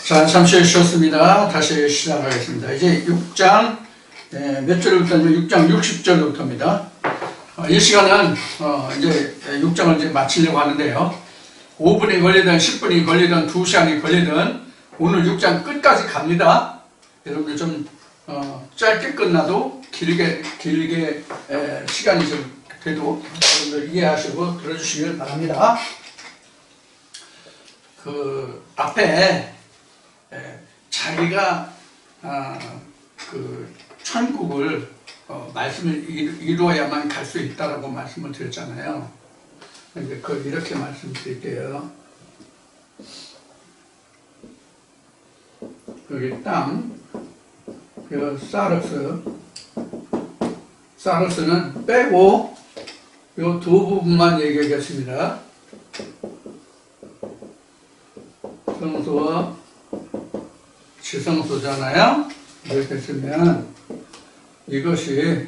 자, 잠시 쉬었습니다. 다시 시작하겠습니다. 이제 6장, 몇 절부터냐면 6장 60절부터입니다. 이 시간은, 이제 6장을 이제 마치려고 하는데요. 5분이 걸리든 10분이 걸리든 2시간이 걸리든 오늘 6장 끝까지 갑니다. 여러분들 좀, 짧게 끝나도 길게, 시간이 좀 돼도 여러분들 이해하시고 들어주시길 바랍니다. 앞에, 자기가 천국을 말씀을 이루어야만 갈 수 있다라고 말씀을 드렸잖아요. 그러니까 그걸 이렇게 말씀드릴게요. 여기 땅, 사르스는 빼고 요 두 부분만 얘기하겠습니다. 성소와 지성소잖아요. 이렇게 쓰면 이것이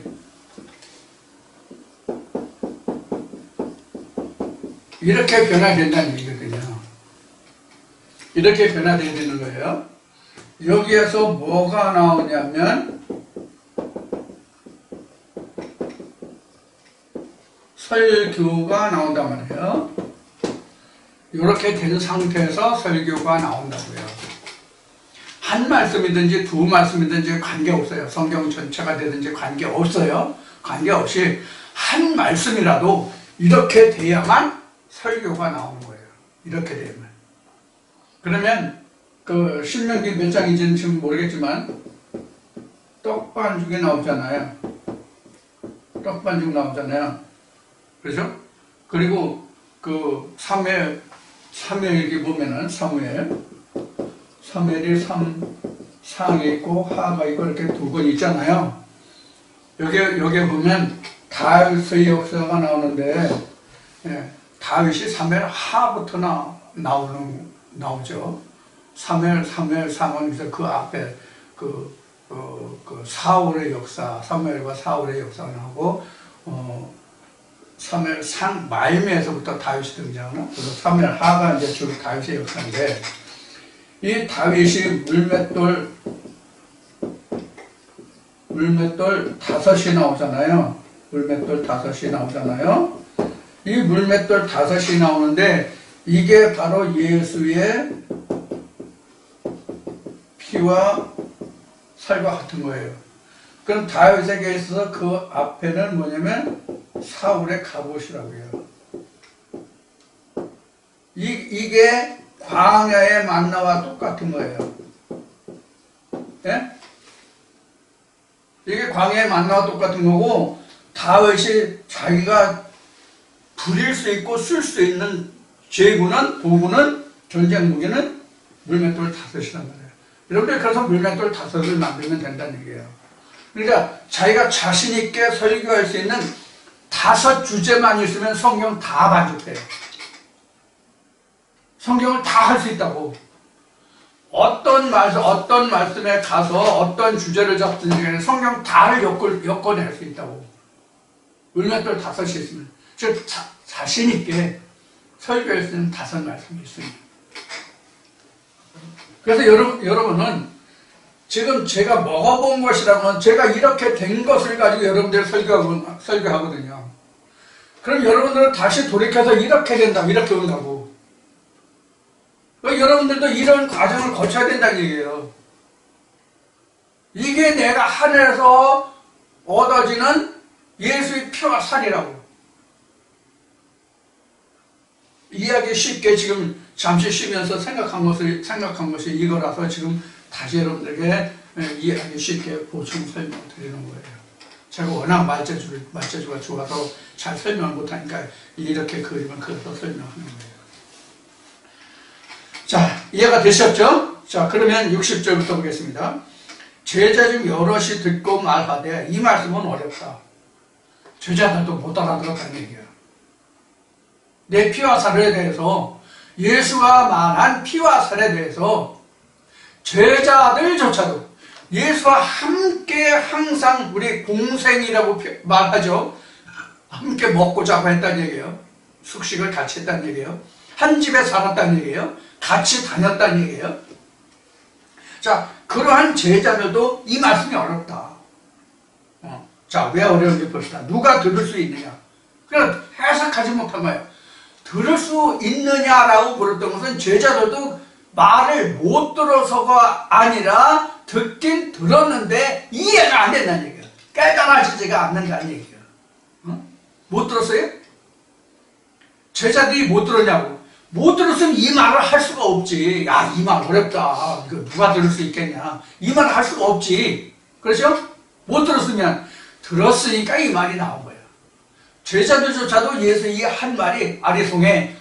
이렇게 변화된다는 얘기거든요. 이렇게 변화되어야 되는 거예요. 여기에서 뭐가 나오냐면 설교가 나온단 말이에요. 이렇게 된 상태에서 설교가 나온다고요. 한 말씀이든지 두 말씀이든지 관계없어요. 성경 전체가 되든지 관계없어요. 관계없이 한 말씀이라도 이렇게 돼야만 설교가 나오는 거예요. 이렇게 되면. 그러면 신명기 몇 장인지는 지금 모르겠지만 떡반죽이 나오잖아요. 떡반죽 나오잖아요. 그렇죠? 그리고 사무엘기 보면은 사무엘이 상이 있고 하가 있고 이렇게 두 번 있잖아요. 여기에 보면 다윗의 역사가 나오는데, 다윗이 사무엘 하부터 나오죠. 사무엘 상하면서 그 앞에 사울의 역사, 사무엘과 사울의 역사가 나오고, 사무엘 상 말미에서부터 다윗이 등장하나? 그래서 사무엘 하가 이제 주로 다윗의 역사인데, 이 다윗이 물맷돌 5이 나오잖아요. 이 물맷돌 5이 나오는데, 이게 바로 예수의 피와 살과 같은 거예요. 그럼 다윗에게 있어서 그 앞에는 뭐냐면 사울의 갑옷이라고요. 이게 광야의 만나와 똑같은 거예요. 예? 이게 광야의 만나와 똑같은 거고, 다윗이 자기가 부릴 수 있고 쓸 수 있는 도구는 전쟁 무기는 물맷돌 5이란 말이에요. 여러분들 그래서 물맷돌 5을 만들면 된다는 얘기예요. 그러니까 자기가 자신 있게 설교할 수 있는 5 주제만 있으면 성경 다 반죽돼요. 성경을 다 할 수 있다고. 어떤 말씀에 가서 어떤 주제를 잡든지 성경 다를 엮어낼 수 있다고. 물맷돌 5이 있으면. 즉, 자신 있게 설교할 수 있는 5 말씀이 있습니다. 그래서 여러분은 지금 제가 먹어본 것이라면 제가 이렇게 된 것을 가지고 여러분들 설교하거든요. 그럼 여러분들은 다시 돌이켜서 이렇게 된다, 이렇게 온다고. 여러분들도 이런 과정을 거쳐야 된다는 얘기예요. 이게 내가 하늘에서 얻어지는 예수의 피와 살이라고. 이해하기 쉽게 지금 잠시 쉬면서 생각한 것이 이거라서 지금 다시 여러분들에게 이해하기 쉽게 보충 설명 드리는 거예요. 제가 워낙 말재주가 좋아서 잘 설명을 못하니까 이렇게 그림을 그려서 설명하는 거예요. 자, 이해가 되셨죠? 자, 그러면 60절부터 보겠습니다. 제자 중 여럿이 듣고 말하되, 이 말씀은 어렵다. 제자들도 못 알아들었다는 얘기야. 내 피와 살에 대해서, 예수가 말한 피와 살에 대해서 제자들조차도 예수와 함께 항상 우리 공생이라고 말하죠. 함께 먹고 자고 했다는 얘기예요. 숙식을 같이 했다는 얘기예요. 한 집에 살았다는 얘기예요. 같이 다녔다는 얘기예요. 자, 그러한 제자들도 이 말씀이 어렵다. 자, 왜 어려운지 봅시다. 누가 들을 수 있느냐? 그럼 해석하지 못한 거예요. 들을 수 있느냐라고 물었던 것은 제자들도 말을 못 들어서가 아니라 듣긴 들었는데 이해가 안 된다는 얘기예요. 깨달아지지가 않는다는 얘기예요. 못 들었어요? 제자들이 못 들었냐고. 못 들었으면 이 말을 할 수가 없지. 야, 이 말 어렵다. 이거 누가 들을 수 있겠냐. 이 말을 할 수가 없지. 그렇죠? 못 들었으면 들었으니까 이 말이 나온 거예요. 제자들조차도 예수의 한 말이 아리송해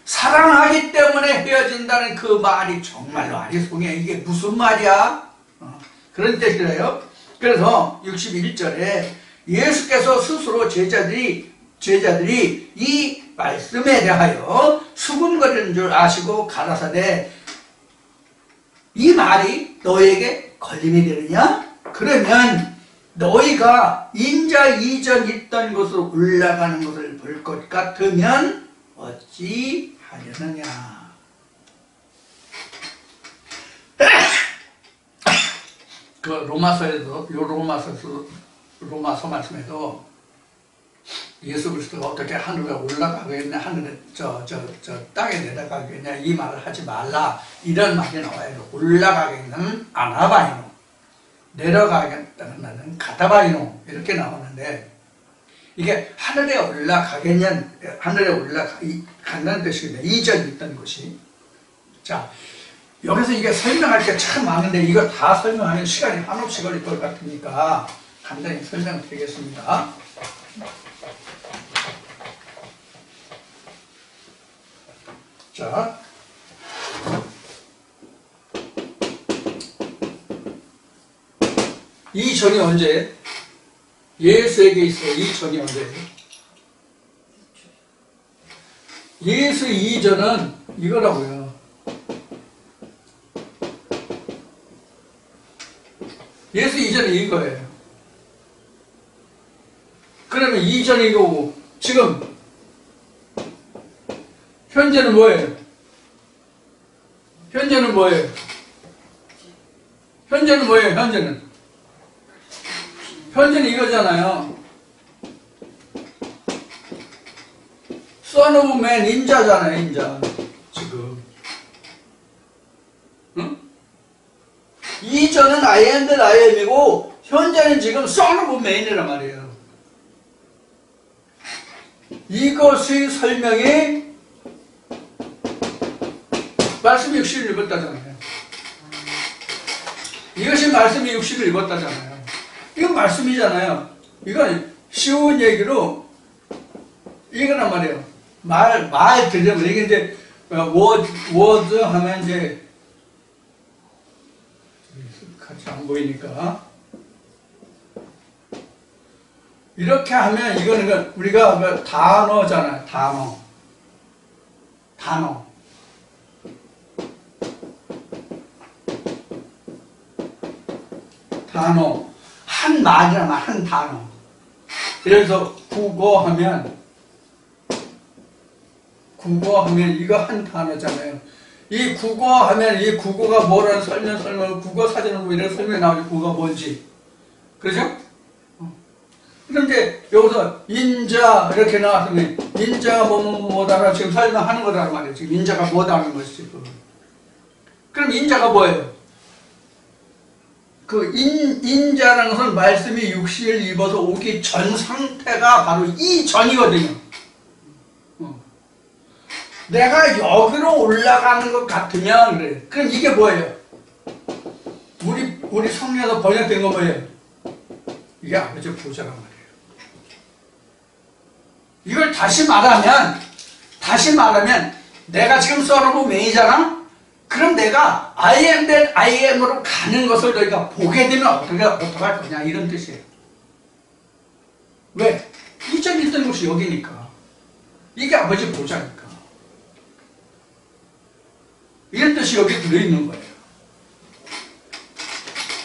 사랑하기 때문에 헤어진다는 그 말이 정말로 아리송해. 이게 무슨 말이야? 그런 뜻이래요. 그래서 61절에 예수께서 스스로 제자들이 이 말씀에 대하여 수군거리는 줄 아시고 가라사대 이 말이 너에게 걸림이 되느냐? 그러면 너희가 인자 이전 있던 곳으로 올라가는 것을 볼 것 같으면 어찌 하려느냐? 그 로마서에도 로마서 말씀에도 예수 그리스도가 어떻게 하늘에 올라가겠냐, 하늘에 저 땅에 내려가겠냐 이 말을 하지 말라 이런 말이 나와요. 올라가겠냐는 아나바이노, 내려가겠다는 말은 가다바이노 이렇게 나오는데 이게 하늘에 올라가겠냐, 하늘에 올라간다는 뜻이거든요. 이전 있던 곳이. 자, 여기서 이게 설명할 게 참 많은데 이거 다 설명하면 시간이 한없이 걸릴 것 같으니까 간단히 설명드리겠습니다. 자, 이 전이 언제? 예수에게 있어요. 이 전이 언제? 예수 이전은 이거라고요. 예수 이전은 이거예요. 그러면 이전이 이거고 지금 현재는 뭐예요? 현재는 뭐예요? 현재는 뭐예요? 현재는 이거잖아요. Son of Man, 인자잖아요, 인자. 지금. 응? 이전은 I am that I am이고, 현재는 지금 Son of Man이란 말이에요. 이것의 설명이 말씀 60을 읽었다잖아요. 이것이 말씀이 60을 읽었다잖아요. 이건 말씀이잖아요. 이건 쉬운 얘기로 이거란 말이에요. 말 들려면 이게 이제 워드 하면 이제 같이 안 보이니까 이렇게 하면 이거는 우리가 그 단어잖아요. 단어. 한 말이란 말, 한 단어. 그래서 국어 하면 이거 한 단어잖아요. 이 국어 하면 이 국어가 뭐라는 설명, 국어 사전은 뭐 이런 설명이 나오지, 국어가 뭔지. 그렇죠? 그런데 여기서 인자 이렇게 나왔으면 인자가 뭐다라 지금 설명하는 거란 말이에요. 지금 인자가 뭐다라는 것이지. 그럼 인자가 뭐예요? 그 인자라는 것은 말씀이 육신을 입어서 오기 전 상태가 바로 이 전이거든요. 내가 여기로 올라가는 것 같으면 그래. 그럼 이게 뭐예요? 우리 성경에서 번역된 건 뭐예요? 이게 아버지 보좌란 말이에요. 이걸 다시 말하면 내가 지금 써놓고 매이잖아? 그럼 내가 I am that I am으로 가는 것을 너희가 보게 되면 어떻게 할 거냐 이런 뜻이에요. 왜? 이전 있던 곳이 여기니까. 이게 아버지 보좌니까. 이런 뜻이 여기 들어있는 거예요.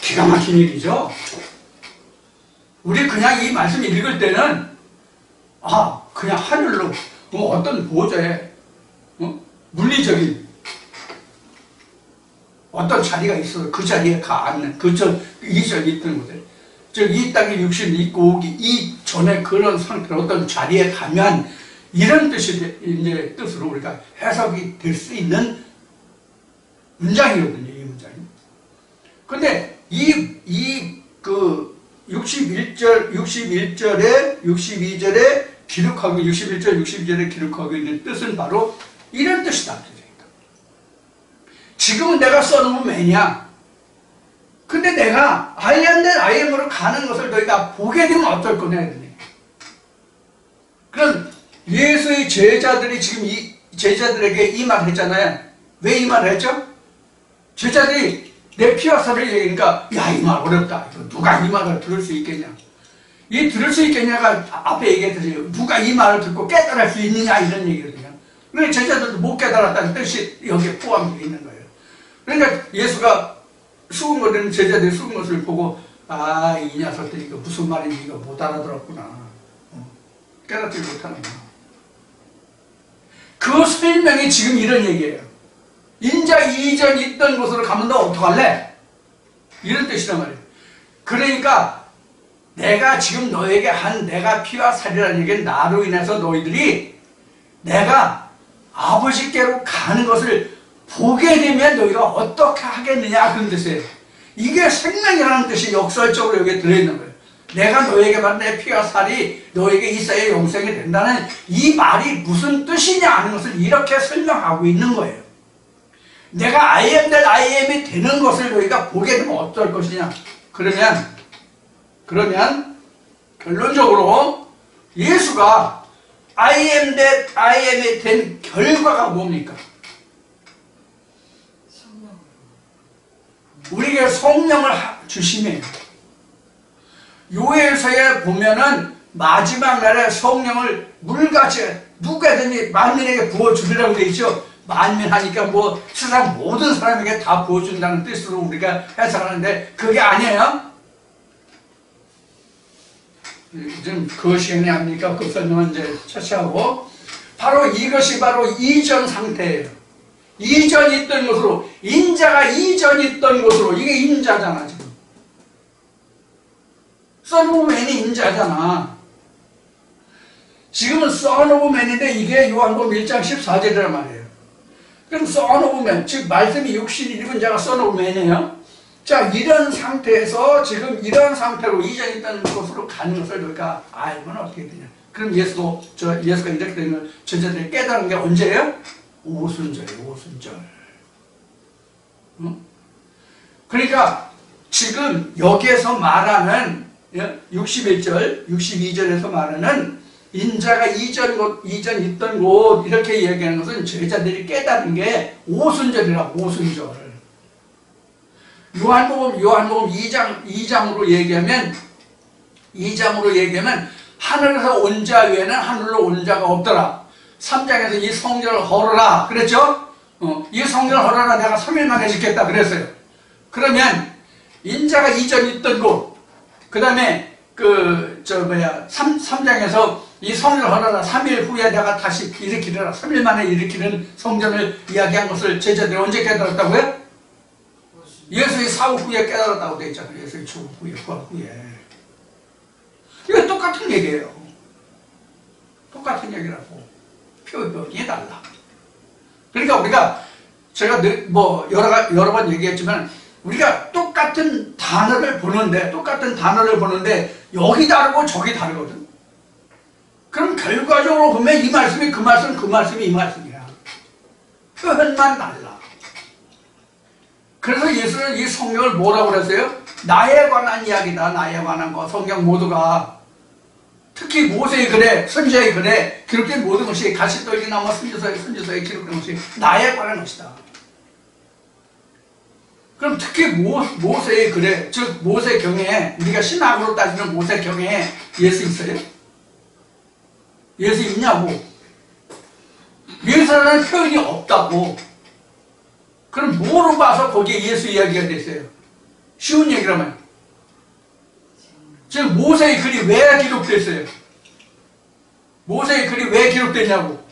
기가 막힌 일이죠. 우리 그냥 이 말씀 읽을 때는 그냥 하늘로 어떤 보좌에 물리적인 어떤 자리가 있어서 그 자리에 가 앉는 이전에 있던 것들, 즉 이 땅에 육신이 있고 오기 이전에 그런 상태로 어떤 자리에 가면 이런 뜻이 이제 뜻으로 우리가 해석이 될 수 있는 문장이거든요, 이 문장이. 근데 그 61절에 62절에 기록하고 61절 62절에 기록하고 있는 뜻은 바로 이런 뜻이다. 지금은 내가 써놓은 매냐? 근데 내가 I am that I am으로 가는 것을 너희가 보게 되면 어떨 거냐? 그럼 예수의 제자들이 지금 이 제자들에게 이 말을 했잖아요. 왜 이 말을 했죠? 제자들이 내 피와 살을 얘기하니까 야, 이 말 어렵다. 누가 이 말을 들을 수 있겠냐? 이 들을 수 있겠냐가 앞에 얘기했듯이 누가 이 말을 듣고 깨달을 수 있느냐 이런 얘기거든요. 그러니까 제자들도 못 깨달았다는 뜻이 여기에 포함되어 있는 거예요. 그러니까 예수가 수군거리는 제자들이 수군 것을 보고 아, 이 녀석들이 이거 무슨 말인지 이거 못 알아들었구나. 깨닫지 못하는구나. 그 설명이 지금 이런 얘기예요. 인자 이전 있던 곳으로 가면 너 어떡할래? 이런 뜻이란 말이에요. 그러니까 내가 지금 너에게 한 내가 피와 살이라는 얘기는 나로 인해서 너희들이 내가 아버지께로 가는 것을 보게 되면 너희가 어떻게 하겠느냐 그런 뜻이에요. 이게 생명이라는 뜻이 역설적으로 여기에 들어있는 거예요. 내가 너에게만 내 피와 살이 너에게 있어야 영생이 된다는 이 말이 무슨 뜻이냐 하는 것을 이렇게 설명하고 있는 거예요. 내가 I am that I am이 되는 것을 너희가 보게 되면 어떨 것이냐. 그러면 결론적으로 예수가 I am that I am이 된 결과가 뭡니까? 우리에게 성령을 주심이에요. 요엘서에 보면은 마지막 날에 성령을 물같이 누구든지 만민에게 부어주리라고 되어 있죠. 만민하니까 뭐 세상 모든 사람에게 다 부어준다는 뜻으로 우리가 해석하는데 그게 아니에요. 지금 그 시간이 아닙니까? 그 설명은 이제 차치하고 바로 이것이 바로 이전 상태예요. 이전 있던 곳으로, 인자가 이전 있던 곳으로, 이게 인자잖아 지금. Son of Man이 인자잖아. 지금은 Son of Man인데 이게 요한복음 1장 14절이란 말이에요. 그럼 Son of Man, 즉 말씀이 육신이 입은 자가 Son of Man이에요. 자, 이런 상태에서 지금 이런 상태로 이전 있던 곳으로 가는 것을 우리가 알면 어떻게 되냐. 그럼 예수가 이렇게 되면 제자들이 깨달은 게 언제예요? 오순절이에요, 오순절. 응? 그러니까 지금 여기에서 말하는 61절, 62절에서 말하는 인자가 이전 있던 곳 이렇게 얘기하는 것은 제자들이 깨달은 게 오순절이라고, 오순절. 요한복음 2장으로 얘기하면 하늘에서 온 자 외에는 하늘로 온 자가 없더라. 3장에서 이 성전을 헐어라 그랬죠? 이 성전을 헐어라 내가 3일 만에 짓겠다 그랬어요. 그러면 인자가 이전 있던 곳, 그 다음에 3장에서 이 성전을 헐어라 3일 후에 내가 다시 일으키리라 3일 만에 일으키는 성전을 이야기한 것을 제자들이 언제 깨달았다고요? 예수의 사후 후에 깨달았다고 되어 있잖아요. 예수의 죽음 후에, 부활 후에. 이거 똑같은 얘기예요. 똑같은 얘기라고. 표현이 달라. 그러니까 우리가 제가 여러 번 얘기했지만 우리가 똑같은 단어를 보는데 여기 다르고 저기 다르거든. 그럼 결과적으로 보면 이 말씀이 그 말씀이 이 말씀이야. 표현만 달라. 그래서 예수는 이 성경을 뭐라고 그랬어요? 나에 관한 이야기다. 나에 관한 거. 성경 모두가 특히 모세의 글에, 선지자의 글에 기록된 모든 것이 가시떨기나무 선지서에 기록된 것이 나에 관한 것이다. 그럼 특히 모세의 글에, 즉 모세경에, 우리가 신학으로 따지는 모세경에 예수 있어요? 예수 있냐고. 예수라는 표현이 없다고. 그럼 뭐로 봐서 거기에 예수 이야기가 됐어요? 쉬운 얘기라면. 즉 모세의 글이 왜 기록됐어요? 모세의 글이 왜 기록됐냐고.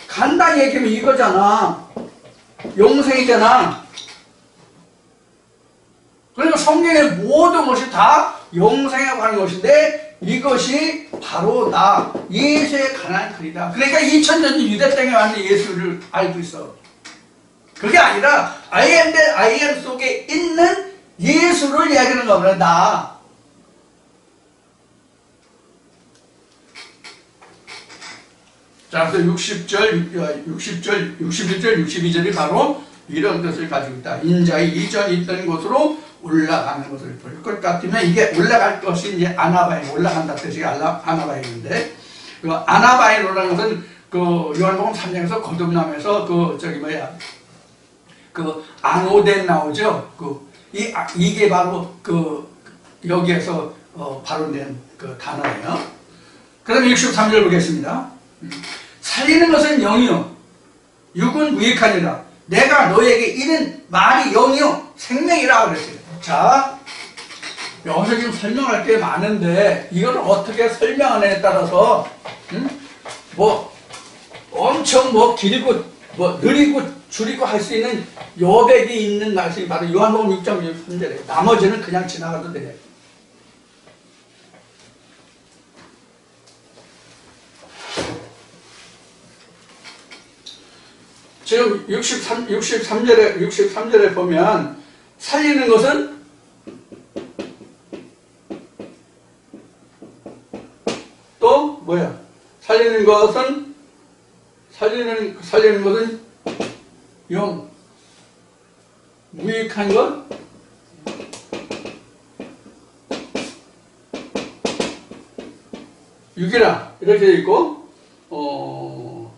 간단히 얘기하면 이거잖아. 영생이잖아. 그러니까 성경의 모든 것이 다 영생에 관한 것인데 이것이 바로 나 예수에 관한 글이다. 그러니까 2000년 유대 땅에 왔는 예수를 알고 있어. 그게 아니라 I am that I am 속에 있는 예수를 이야기하는 거구나. 나. 자, 그래서 60절, 61절, 62절이 바로 이런 뜻을 가지고 있다. 인자의 이전 있던 곳으로 올라가는 것을 볼 것 같으면 이게 올라갈 것이 이제 아나바인, 올라간다 뜻이 아나바인인데, 그 아나바인이라는 것은 그 요한복음 3장에서 거듭남에서 그 안오덴 나오죠. 이게 바로 여기에서 바로 낸 그 단어예요. 그럼 63절 보겠습니다. 살리는 것은 영이요 육은 무익하니라. 내가 너에게 이른 말이 영이요 생명이라 그랬어요. 자, 여기서 지금 설명할 게 많은데 이걸 어떻게 설명하느냐에 따라서 엄청 길고 느리고 줄이고 할 수 있는 여백이 있는 말씀이 바로 요한복음 6장 3절이에요. 나머지는 그냥 지나가도 돼요. 지금 63절에 보면 살리는 것은 또 뭐야? 살리는 것은 영, 무익한 것, 육이라 이렇게 되어 있고,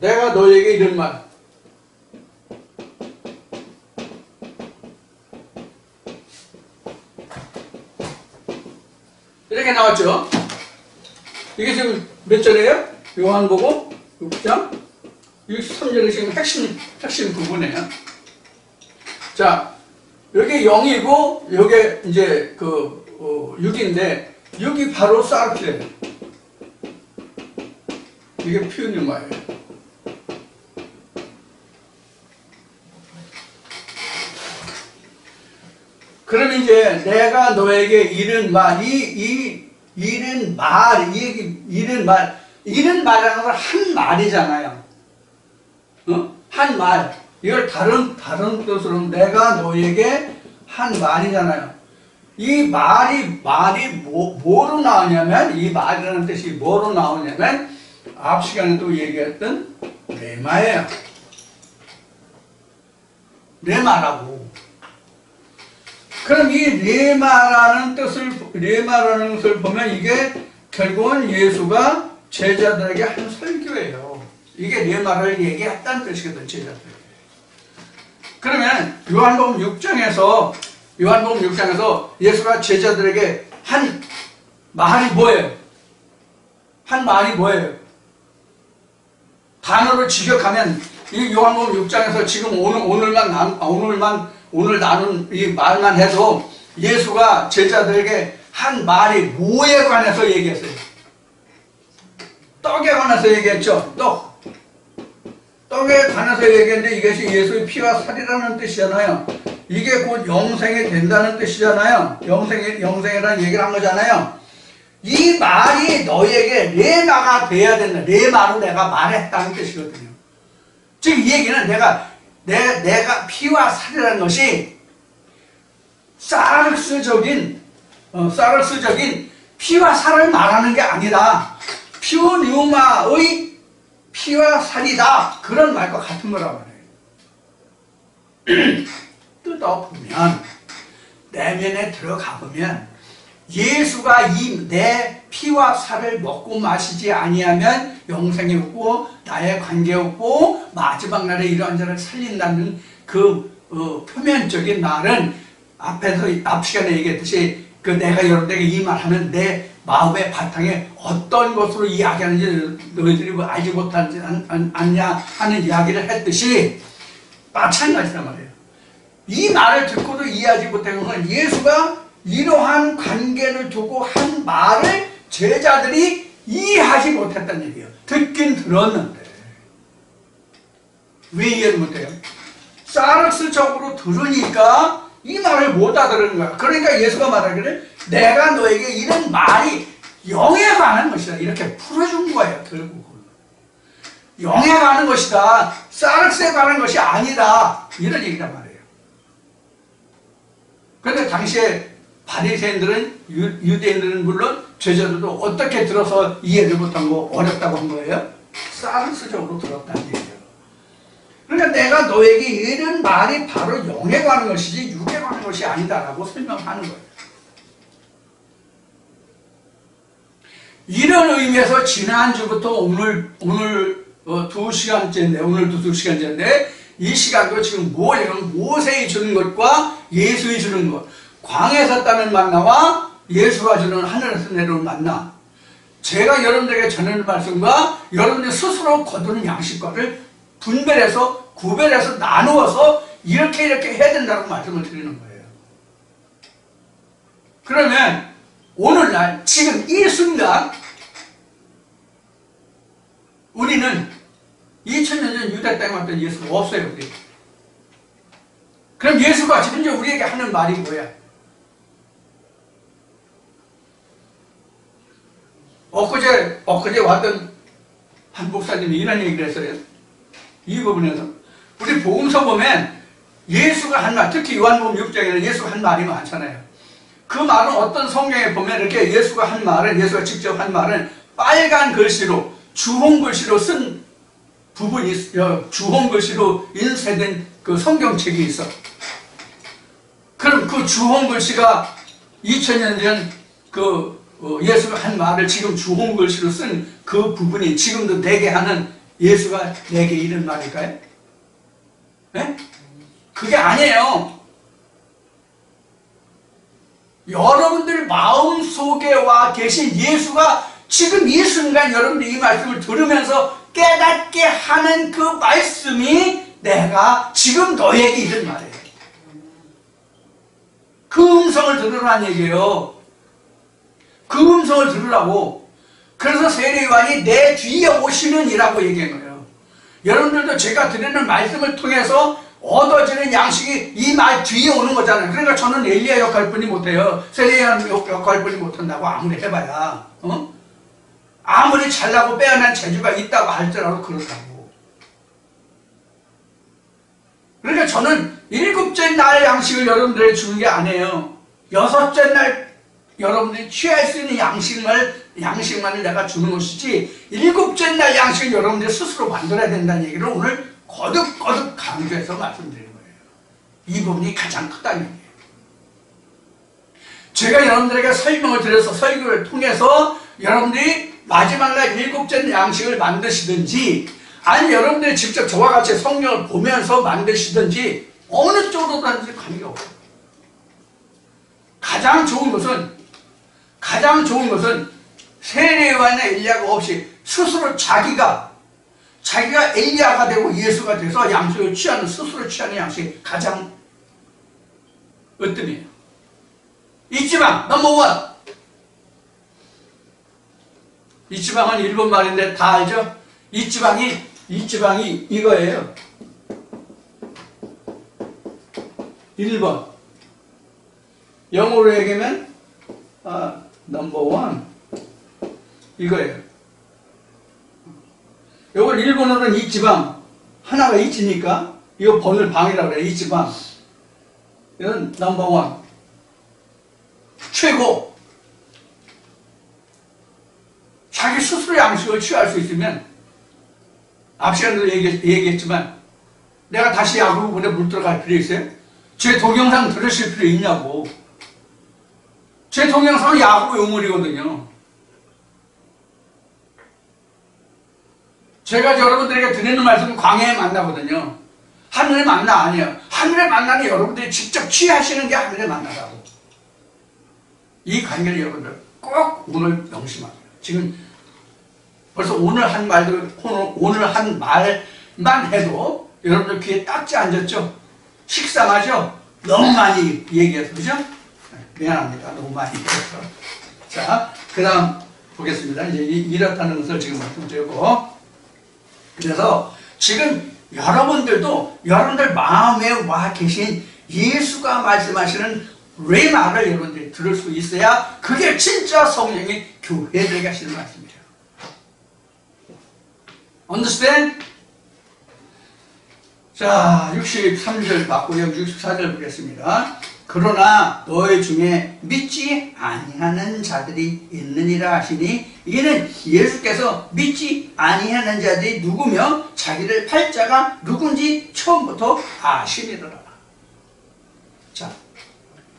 내가 너에게 이런 말. 이렇게 나왔죠. 이게 지금 몇 절이에요? 요한복음 6장 63절이 지금 핵심 부분이에요. 자, 여기 0이고 여기 이제 6인데 6이 바로 사르트예요. 이게 피우뉴마예요. 그럼 이제 내가 너에게 이른 말, 이른 말이라는 건 한 말이잖아요. 한 말. 이걸 다른 뜻으로 내가 너에게 한 말이잖아요. 이 말이 뭐로 나오냐면, 이 말이라는 뜻이 뭐로 나오냐면, 앞 시간에도 얘기했던 레마예요. 레마라고. 그럼 이 레마라는 것을 보면 이게 결국은 예수가 제자들에게 한 설교예요. 이게 레마를 얘기했다는 뜻이거든, 제자들. 그러면 요한복음 6장에서 예수가 제자들에게 한 말이 뭐예요? 한 말이 뭐예요? 단어로 직역하면 이 요한복음 6장에서 지금 오늘 나눈 이 말만 해도 예수가 제자들에게 한 말이 뭐에 관해서 얘기했어요? 떡에 관해서 얘기했죠. 떡에 관해서 얘기했는데 이것이 예수의 피와 살이라는 뜻이잖아요. 이게 곧 영생이 된다는 뜻이잖아요. 영생이라는 얘기를 한 거잖아요. 이 말이 너에게 레마가 돼야 된다. 레마로 내가 말했다는 뜻이거든요. 즉 이 얘기는 내가 피와 살이라는 것이 사르스적인 피와 살을 말하는 게 아니라 피오뉴마의 피와 살이다. 그런 말과 같은 거란 말이에요. 뜯어보면, 내면에 들어가 보면 예수가 내 피와 살을 먹고 마시지 아니하면 영생이 없고 나의 관계 없고 마지막 날에 이러한저런 살린다는 표면적인 말은 앞 시간에 얘기했듯이 내가 여러분에게 이 말하면 내 마음의 바탕에 어떤 것으로 이야기하는지 너희들이 알지 못하지 않냐 하는 이야기를 했듯이 마찬가지란 말이에요. 이 말을 듣고도 이해하지 못한 것은 예수가 이러한 관계를 두고 한 말을 제자들이 이해하지 못했다는 얘기예요. 듣긴 들었는데 왜 이해를 못해요? 사르스적으로 들으니까 이 말을 못 알아들은 거야. 그러니까 예수가 말하기를 내가 너에게 이런 말이 영에 관한 것이다. 이렇게 풀어준 거예요. 결국은. 영에 관한 것이다. 사르스에 관한 것이 아니다. 이런 얘기란 말이에요. 그런데 당시에 바리새인들은 유대인들은 물론 제자들도 어떻게 들어서 이해를 못한 거 어렵다고 한 거예요? 사르스적으로 들었다는 얘기예요. 그러니까 내가 너에게 이런 말이 바로 영에 관한 것이지 육에 관한 것이 아니다라고 설명하는 거예요. 이런 의미에서 지난주부터 오늘 2시간째인데 오늘도 2시간째인데 이 시간도 지금 뭐예요? 모세의 주는 것과 예수의 주는 것, 광야에서 따는 만나와 예수가 주는 하늘에서 내려온 만나, 제가 여러분들에게 전하는 말씀과 여러분들 스스로 거두는 양식과를 분별해서 구별해서 나누어서 이렇게 해야 된다고 말씀을 드리는 거예요. 그러면 오늘날 지금 이 순간 우리는 2000년 전 유대 땅에 왔던 예수가 없어요. 우리. 그럼 예수가 지금 이제 우리에게 하는 말이 뭐야? 엊그제 왔던 한 목사님이 이런 얘기를 했어요. 이 부분에서 우리 복음서 보면 예수가 한 말, 특히 요한복음 6장에는 예수가 한 말이 많잖아요. 그 말은 어떤 성경에 보면 이렇게 예수가 한 말은, 예수가 직접 한 말은 빨간 글씨로 주홍 글씨로 쓴 부분이 있어요. 주홍 글씨로 인쇄된 그 성경책이 있어. 그럼 그 주홍 글씨가 2000년 전 예수가 한 말을 지금 주홍 글씨로 쓴 그 부분이 지금도 내게 하는 예수가 내게 이런 말일까요? 네? 그게 아니에요. 여러분들 마음속에 와 계신 예수가 지금 이 순간 여러분들이 이 말씀을 들으면서 깨닫게 하는 그 말씀이 내가 지금 너에게 이런 말이에요. 그 음성을 들으라는 얘기예요. 그 음성을 들으라고. 그래서 세례요한이 내 뒤에 오시는 이라고 얘기한 거예요. 여러분들도 제가 드리는 말씀을 통해서 얻어지는 양식이 이 말 뒤에 오는 거잖아요. 그러니까 저는 엘리야 역할뿐이 못해요. 세례요한 역할뿐이 못한다고 아무리 해봐야 아무리 잘나고 빼어난 재주가 있다고 할지라도 그렇다고. 그러니까 저는 7째 날 양식을 여러분들에게 주는 게 아니에요. 6째 날 여러분들이 취할 수 있는 양식만을 내가 주는 것이지 7째 날 양식을 여러분들이 스스로 만들어야 된다는 얘기를 오늘 거듭거듭 강조해서 말씀드리는 거예요. 이 부분이 가장 크다는 얘기예요. 제가 여러분들에게 설명을 드려서 설교를 통해서 여러분들이 마지막 날 7째 양식을 만드시든지 아니면 여러분들이 직접 저와 같이 성경을 보면서 만드시든지 어느 쪽으로든지 관계가 없어요. 가장 좋은 것은 세례요한이나 엘리야가 없이 스스로 자기가 엘리야가 되고 예수가 돼서 양식을 스스로 취하는 양식이 가장 으뜸이에요. 이 지방 넘버원. 이 지방은 일본 말인데 다 알죠? 이 지방이 이거예요. 1번. 영어로 얘기하면 넘버원 이거예요. 이걸 일본어는 이 지방 하나가 이치니까 이거 번을 방이라고 그래요. 이 지방 이건 넘버원 최고. 자기 스스로 양식을 취할 수 있으면 앞 시간에도 얘기했지만 내가 다시 야구부에 물 들어갈 필요 있어요? 제 동영상 들으실 필요 있냐고. 제 동영상은 야구 용어이거든요. 제가 여러분들에게 드리는 말씀은 광야의 만나거든요. 하늘의 만나 아니에요. 하늘의 만나는 여러분들이 직접 취하시는 게 하늘의 만나라고. 이 관계를 여러분들 꼭 오늘 명심하세요. 지금 벌써 오늘 한 말만 해도 여러분들 귀에 딱지 앉았죠? 식상하죠? 너무 많이 얘기해서, 그죠? 미안합니다. 너무 많이 얘기해서. 자, 그 다음 보겠습니다. 이제 이렇다는 것을 지금 말씀드리고. 그래서 지금 여러분들도 여러분들 마음에 와 계신 예수가 말씀하시는 레마를 여러분들이 들을 수 있어야 그게 진짜 성령이 교회들에게 하시는 말씀이에요. Understand? 자, 63절 맞고요. 64절 보겠습니다. 그러나 너희 중에 믿지 아니하는 자들이 있느니라 하시니, 이는 예수께서 믿지 아니하는 자들이 누구며 자기를 팔 자가 누군지 처음부터 아시니라. 자,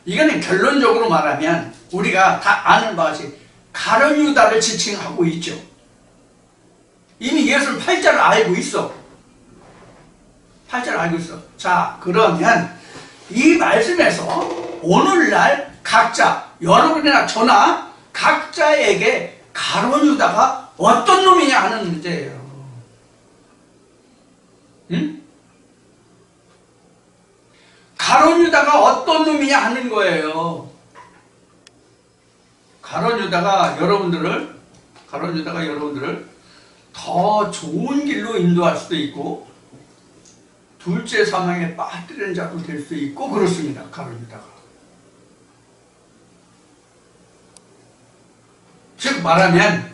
이거는 결론적으로 말하면 우리가 다 아는 바와 같이 가룟 유다를 지칭하고 있죠. 이미 예수는 팔자를 알고 있어. 팔자를 알고 있어. 자, 그러면 이 말씀에서 오늘날 각자, 여러분이나 저나 각자에게 가룟 유다가 어떤 놈이냐 하는 문제예요. 응? 가룟 유다가 어떤 놈이냐 하는 거예요. 가룟 유다가 여러분들을 더 좋은 길로 인도할 수도 있고, 둘째 사망에 빠뜨리는 자도 될 수 있고 그렇습니다. 가룟 유다가. 즉 말하면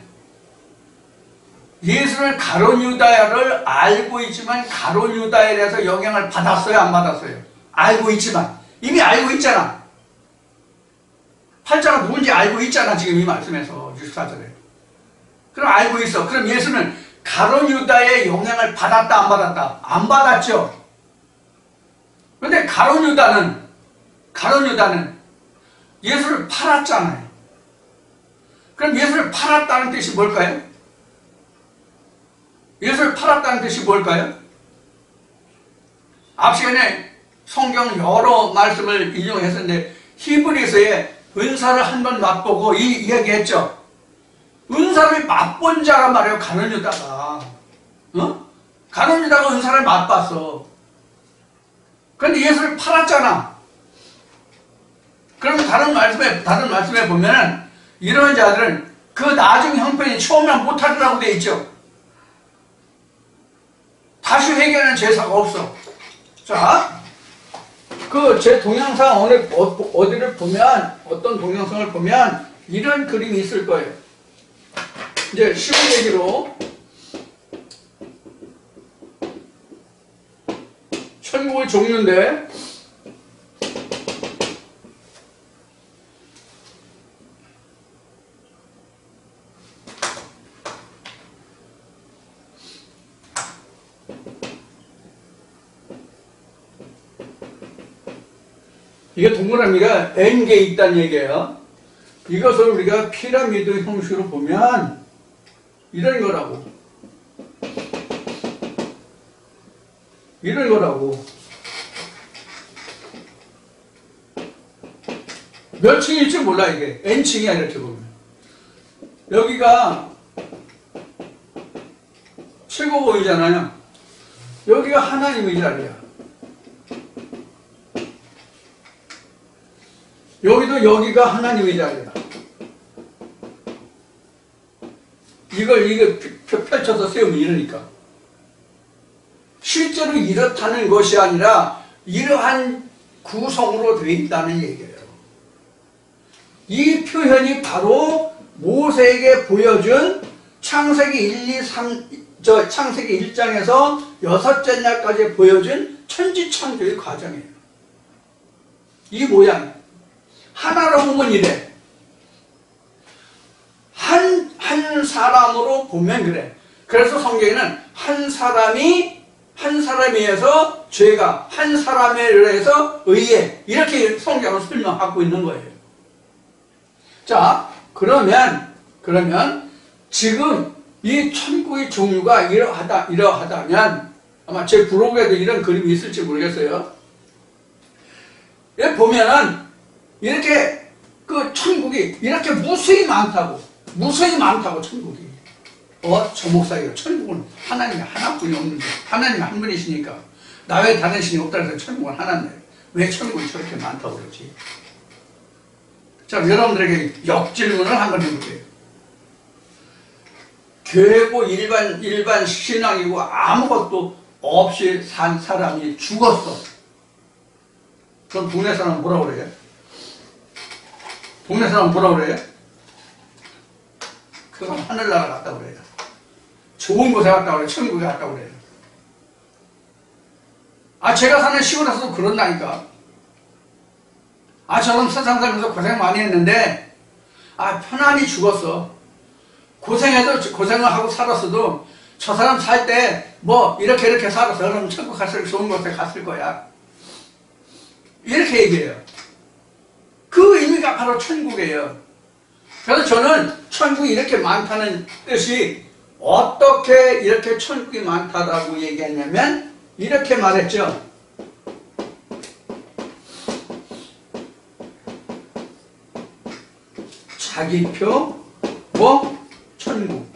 예수는 가룟 유다를 알고 있지만 가룟 유다에 대해서 영향을 받았어요, 안 받았어요? 알고 있지만, 이미 알고 있잖아. 팔자가 누군지 알고 있잖아, 지금 이 말씀에서 64절에. 그럼 알고 있어. 그럼 예수는 가룟 유다의 영향을 받았다, 안 받았다? 안 받았죠. 그런데 가룟 유다는 예수를 팔았잖아요. 그럼 예수를 팔았다는 뜻이 뭘까요? 예수를 팔았다는 뜻이 뭘까요? 앞 시간에 성경 여러 말씀을 인용했었는데 히브리서에 은사를 한번 맛보고 이 이야기했죠. 은사를 맛본 자가 말이에요, 가룟 유다가. 가룟 유다가 은사를 맛봤어. 그런데 예수를 팔았잖아. 그러면 다른 말씀에 보면은 이런 자들은 그 나중 형편이 처음에 못하리라고 되어 있죠. 다시 회개하는 제사가 없어. 자, 그 제 동영상 어디를 보면, 어떤 동영상을 보면 이런 그림이 있을 거예요. 이제 쉬운 얘기로 천국의 종류인데, 이게 동그라미가 N개 있다는 얘기예요. 이것을 우리가 피라미드 형식으로 보면 이런 거라고. 이런 거라고. 몇 층일지 몰라, 이게. N층이야, 이렇게 보면. 여기가 최고봉이잖아요. 여기가 하나님의 자리야. 여기가 하나님의 자리야. 이걸 펼쳐서 세우면 이러니까. 실제로 이렇다는 것이 아니라 이러한 구성으로 되어 있다는 얘기예요. 이 표현이 바로 모세에게 보여준 창세기 1, 2, 3, 창세기 1장에서 6째 날까지 보여준 천지창조의 과정이에요. 이 모양. 하나로 보면 이래. 한 사람으로 보면 그래. 그래서 성경에는 한 사람에 의해서 죄가, 한 사람에 의해서 의에, 이렇게 성경을 설명하고 있는 거예요. 자, 그러면 지금 이 천국의 종류가 이러하다면 아마 제 블로그에도 이런 그림이 있을지 모르겠어요. 여기 보면은 이렇게 그 천국이 이렇게 무수히 많다고 천국이. 저 목사가 천국은 하나님이 하나뿐이 없는데, 하나님이 한 분이시니까 나 외에 다른 신이 없다 해서 천국은 하나인데 왜 천국이 저렇게 많다고 그러지? 자, 여러분들에게 역질문을 한번 해볼게요. 교회고 일반 신앙이고 아무것도 없이 산 사람이 죽었어. 그럼 동네 사람은 뭐라고 그래요? 동네 사람은 뭐라고 그래요? 그건 하늘나라 갔다 그래요. 좋은 곳에 갔다 그래요. 천국에 갔다 그래요. 아, 제가 사는 시골에서도 그런다니까. 아, 저는 세상 살면서 고생 많이 했는데, 아, 편안히 죽었어. 고생을 하고 살았어도, 저 사람 살 때, 뭐, 이렇게 살아서, 그럼 천국 갔을, 좋은 곳에 갔을 거야. 이렇게 얘기해요. 그 의미가 바로 천국이에요. 그래서 저는 천국이 이렇게 많다는 뜻이, 어떻게 이렇게 천국이 많다라고 얘기했냐면, 이렇게 말했죠. 자기표, 뭐? 천국.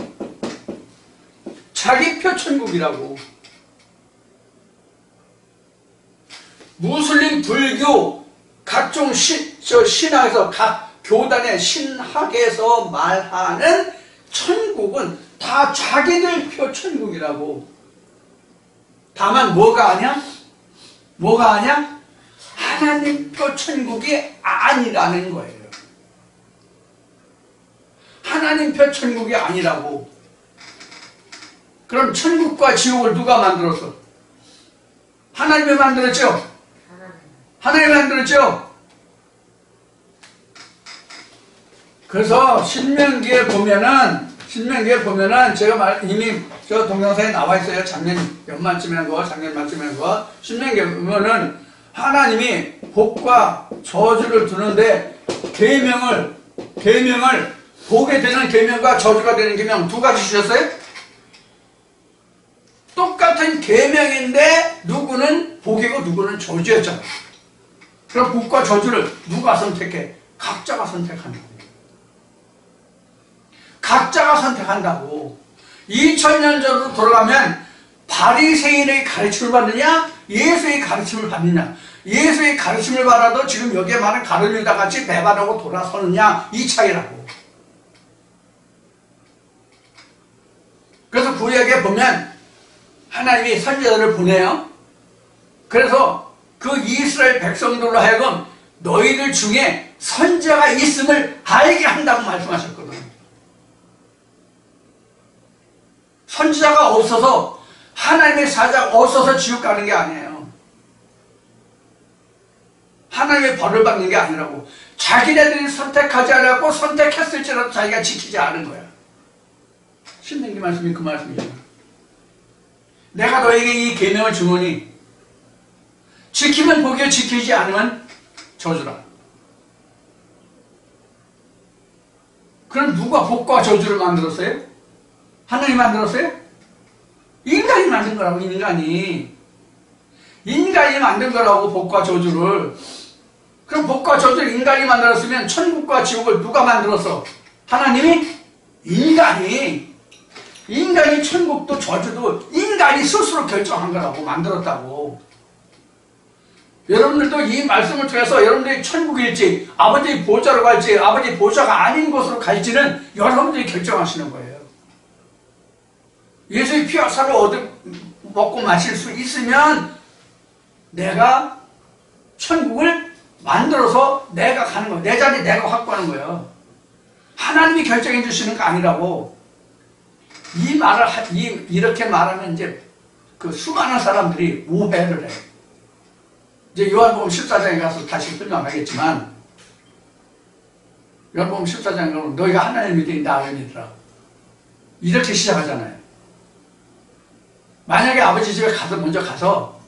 자기표 천국이라고. 무슬림, 불교, 각종 신학에서, 각 교단의 신학에서 말하는 천국은 다 자기들 표 천국이라고. 다만 뭐가 아냐? 뭐가 아냐? 하나님 표 천국이 아니라는 거예요. 하나님 표 천국이 아니라고. 그럼 천국과 지옥을 누가 만들었어? 하나님이 만들었죠? 하나님이 만들었죠? 그래서 신명기에 보면은 제가 이미 저 동영상에 나와 있어요. 작년 말쯤에 한 거. 신명기에 보면은 하나님이 복과 저주를 두는데 계명을 복에 되는 계명과 저주가 되는 계명 두 가지 주셨어요? 똑같은 계명인데 누구는 복이고 누구는 저주였잖아. 그럼 복과 저주를 누가 선택해? 각자가 선택한다고. 각자가 선택한다고. 2000년 전으로 돌아가면 바리새인의 가르침을 받느냐? 예수의 가르침을 받느냐? 예수의 가르침을 받아도 지금 여기에 많은 가룟유다 같이 배반하고 돌아서느냐? 이 차이라고. 그래서 구약에 보면 하나님이 선지자들을 보내요. 그래서 그 이스라엘 백성들로 하여금 너희들 중에 선지자가 있음을 알게 한다고 말씀하셨거든. 선지자가 없어서, 하나님의 사자가 없어서 지옥 가는 게 아니에요. 하나님의 벌을 받는 게 아니라고. 자기네들이 선택하지 않았고 선택했을지라도 자기가 지키지 않은 거야. 신명기 말씀이 그 말씀이잖아. 내가 너에게 이 계명을 주노니 지키면 복이요, 지키지 않으면 저주라. 그럼 누가 복과 저주를 만들었어요? 하나님이 만들었어요? 인간이 만든 거라고. 인간이 만든 거라고, 복과 저주를. 그럼 복과 저주를 인간이 만들었으면 천국과 지옥을 누가 만들었어? 하나님이? 인간이 천국도 저주도 인간이 스스로 결정한 거라고, 만들었다고. 여러분들도 이 말씀을 통해서 여러분들이 천국일지, 아버지 보좌로 갈지, 아버지 보좌가 아닌 곳으로 갈지는 여러분들이 결정하시는 거예요. 예수의 피와 살을 먹고 마실 수 있으면 내가 천국을 만들어서 내가 가는 거예요. 내 자리 내가 확보하는 거예요. 하나님이 결정해 주시는 거 아니라고. 이렇게 말하면 이제 그 수많은 사람들이 오해를 해. 이제 요한복음 14장에 가서 다시 설명하겠지만, 요한복음 14장에 가면 너희가 하나님을 믿으니 나를 믿으라. 이렇게 시작하잖아요. 만약에 아버지 집에 먼저 가서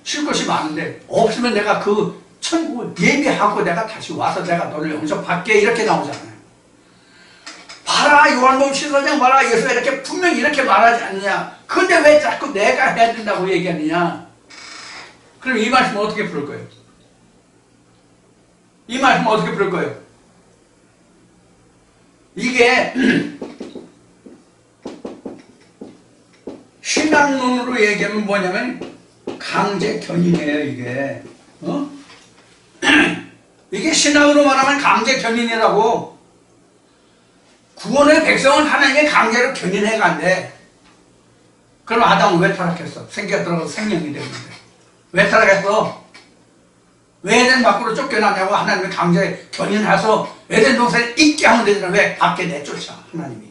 쉴 곳이 많은데 없으면 내가 그 천국을 예비하고 내가 다시 와서 내가 너를 영접할게, 이렇게 나오잖아요. 봐라, 요한복음 14장 봐라, 예수가 이렇게 분명히 이렇게 말하지 않느냐. 근데 왜 자꾸 내가 해야 된다고 얘기하느냐. 그럼 이 말씀은 어떻게 부를 거예요? 이 말씀은 어떻게 부를 거예요? 이게 신학론으로 얘기하면 뭐냐면 강제 견인이에요. 이게 이게 신학으로 말하면 강제 견인이라고. 구원의 백성은 하나님의 강제로 견인해 간대. 그럼 아담은 왜 타락했어? 생기가 들어가서 생명이 되는데 왜 타락했어? 왜 에덴 밖으로 쫓겨나냐고 하나님이 강제 견인해서 에덴 동산에 있게 하면 되잖아. 왜? 밖에 내쫓아 하나님이.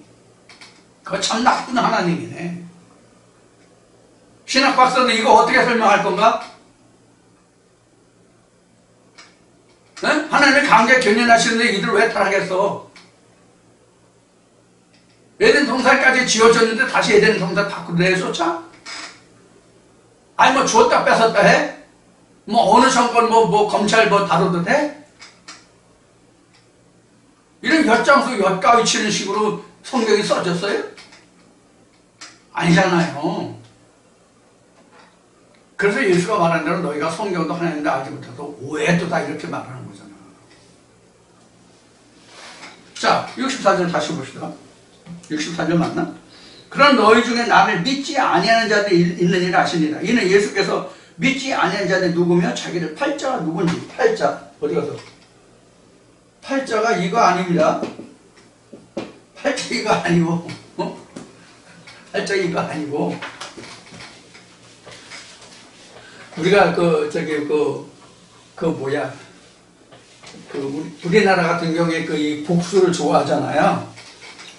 그거 참 나쁜 하나님이네. 신학 박사는 이거 어떻게 설명할 건가? 네? 하나님이 강제 견인하시는데 이들 왜 타락했어? 에덴 동산까지 지어졌는데 다시 에덴 동산 밖으로 내쫓아? 아니 뭐 주었다 뺏었다 해? 뭐 어느 정권 뭐 검찰 뭐 다뤄도 돼? 이런 엿장수 엿가위 치는 식으로 성경이 써졌어요? 아니잖아요. 그래서 예수가 말한 대로 너희가 성경도 하나님도 알지 못해서 왜 또 다 이렇게 말하는 거잖아. 자, 64절 다시 봅시다. 64절 맞나? 그런 너희 중에 나를 믿지 아니하는 자들이 있느니라 하시니라. 이는 예수께서 믿지 아니하는 자들이 누구며 자기를 팔자가 누군지. 팔자 어디 가서? 팔자가 이거 아닙니다. 팔자 이거 아니고 팔자 이거 아니고 우리가 우리나라 같은 경우에 이 복수를 좋아하잖아요.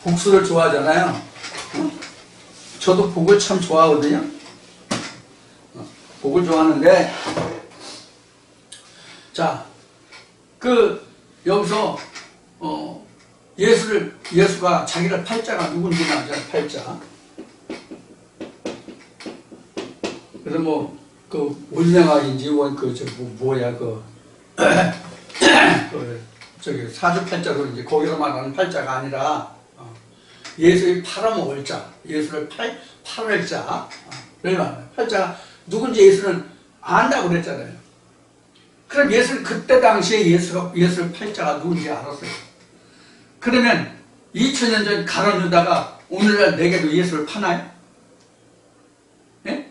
복수를 좋아하잖아요. 저도 복을 참 좋아하거든요. 복을 좋아하는데, 자, 여기서, 예수가 자기를 팔자가 누군지 나오잖아요, 팔자. 그래서 원명학인지, 사주팔자로 이제 거기서 말하는 팔자가 아니라, 예수의 팔아먹을 자, 예수를 팔을 자, 팔자가 누군지 예수는 안다고 그랬잖아요. 그럼 예수는 그때 당시에 예수를 팔자가 누군지 알았어요. 그러면 2000년 전 가룟 유다가 오늘날 내게도 예수를 파나요? 예?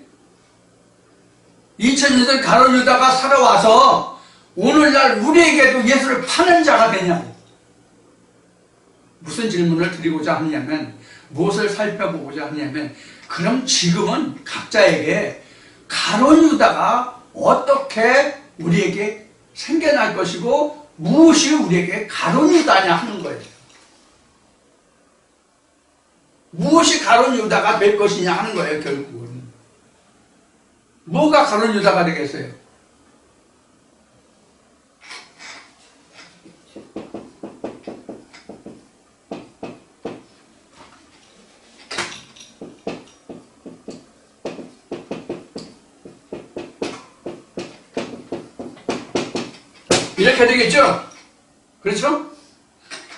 2000년 전 가룟 유다가 살아와서 오늘날 우리에게도 예수를 파는 자가 되냐고. 무슨 질문을 드리고자 하냐면, 무엇을 살펴보고자 하냐면, 그럼 지금은 각자에게 가룟 유다가 어떻게 우리에게 생겨날 것이고 무엇이 우리에게 가룟 유다냐 하는 거예요. 무엇이 가룟 유다가 될 것이냐 하는 거예요. 결국은 뭐가 가룟 유다가 되겠어요? 이렇게 되겠죠? 그렇죠?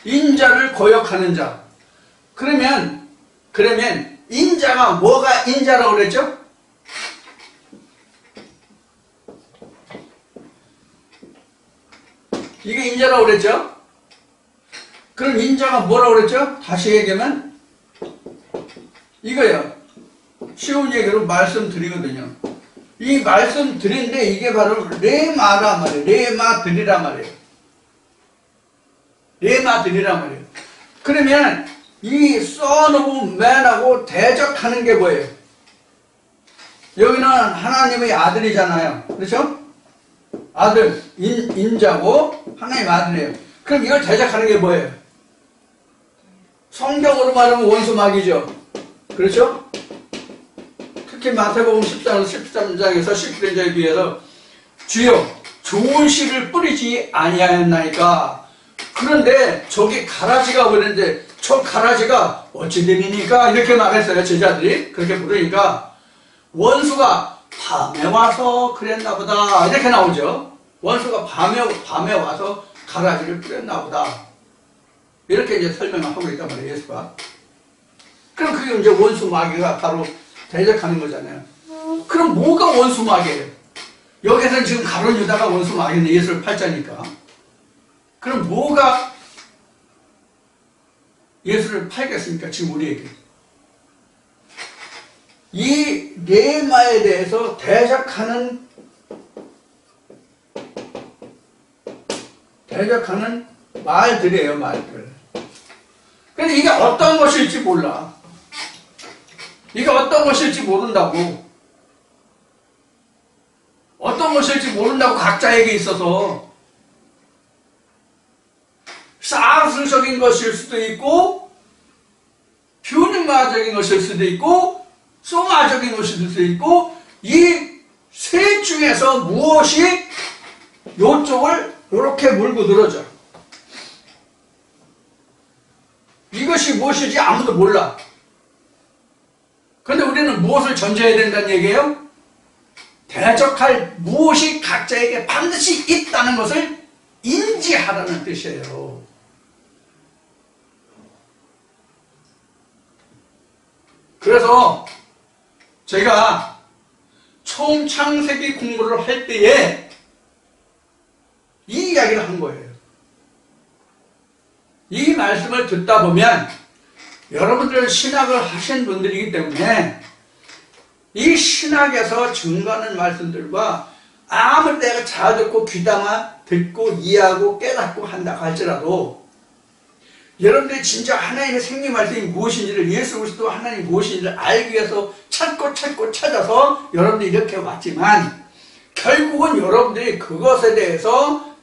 인자를 거역하는 자. 그러면 인자가 뭐가 인자라고 그랬죠? 이게 인자라고 그랬죠? 그럼 인자가 뭐라고 그랬죠? 다시 얘기하면 이거예요. 쉬운 얘기로 말씀드리거든요. 이 말씀 드린데 이게 바로 레마란 말이에요. 레마들이란 말이에요. 레마들이란 말이에요. 그러면 이 Son of Man하고 대적하는 게 뭐예요? 여기는 하나님의 아들이잖아요. 그렇죠? 아들, 인자고 하나님의 아들이에요. 그럼 이걸 대적하는 게 뭐예요? 성경으로 말하면 원수마귀죠. 그렇죠? 특히 마태복음 13장에서 19절에 비해서 주여 좋은 씨를 뿌리지 아니하였나이까. 그런데 저기 가라지가 그랬는데 저 가라지가 어찌 됨이니까 이렇게 말했어요. 제자들이 그렇게 부르니까 원수가 밤에 와서 그랬나 보다 이렇게 나오죠. 원수가 밤에 와서 가라지를 뿌렸나 보다 이렇게 이제 설명을 하고 있단 말이에요. 예수가. 그럼 그게 이제 원수 마귀가 바로 대적하는 거잖아요. 그럼 뭐가 원수 마귀예요? 여기서는 지금 가룟 유다가 원수 마귀는 예수를 팔자니까. 그럼 뭐가 예수를 팔겠습니까? 지금 우리에게. 이 레마에 대해서 대적하는 말들이에요, 말들. 근데 이게 어떤 것일지 몰라. 이게 어떤 것일지 모른다고. 어떤 것일지 모른다고 각자에게 있어서. 사술적인 것일 수도 있고 균형화적인 것일 수도 있고 송화적인 것일 수도 있고 이 셋 중에서 무엇이 요쪽을 이렇게 물고 늘어져. 이것이 무엇인지 아무도 몰라. 그런데 우리는 무엇을 전제해야 된다는 얘기예요? 대적할 무엇이 각자에게 반드시 있다는 것을 인지하라는 뜻이에요. 그래서 제가 처음 창세기 공부를 할 때에 이 이야기를 한 거예요. 이 말씀을 듣다 보면 여러분들 신학을 하신 분들이기 때문에 이 신학에서 증거하는 말씀들과 아무리 내가 잘 듣고 귀담아 듣고 이해하고 깨닫고 한다 할지라도 여러분들이 진짜 하나님의 생명 말씀이 무엇인지를 예수 그리스도 하나님이 무엇인지를 알기 위해서 찾고 찾아서 여러분들이 이렇게 왔지만 결국은 여러분들이 그것에 대해서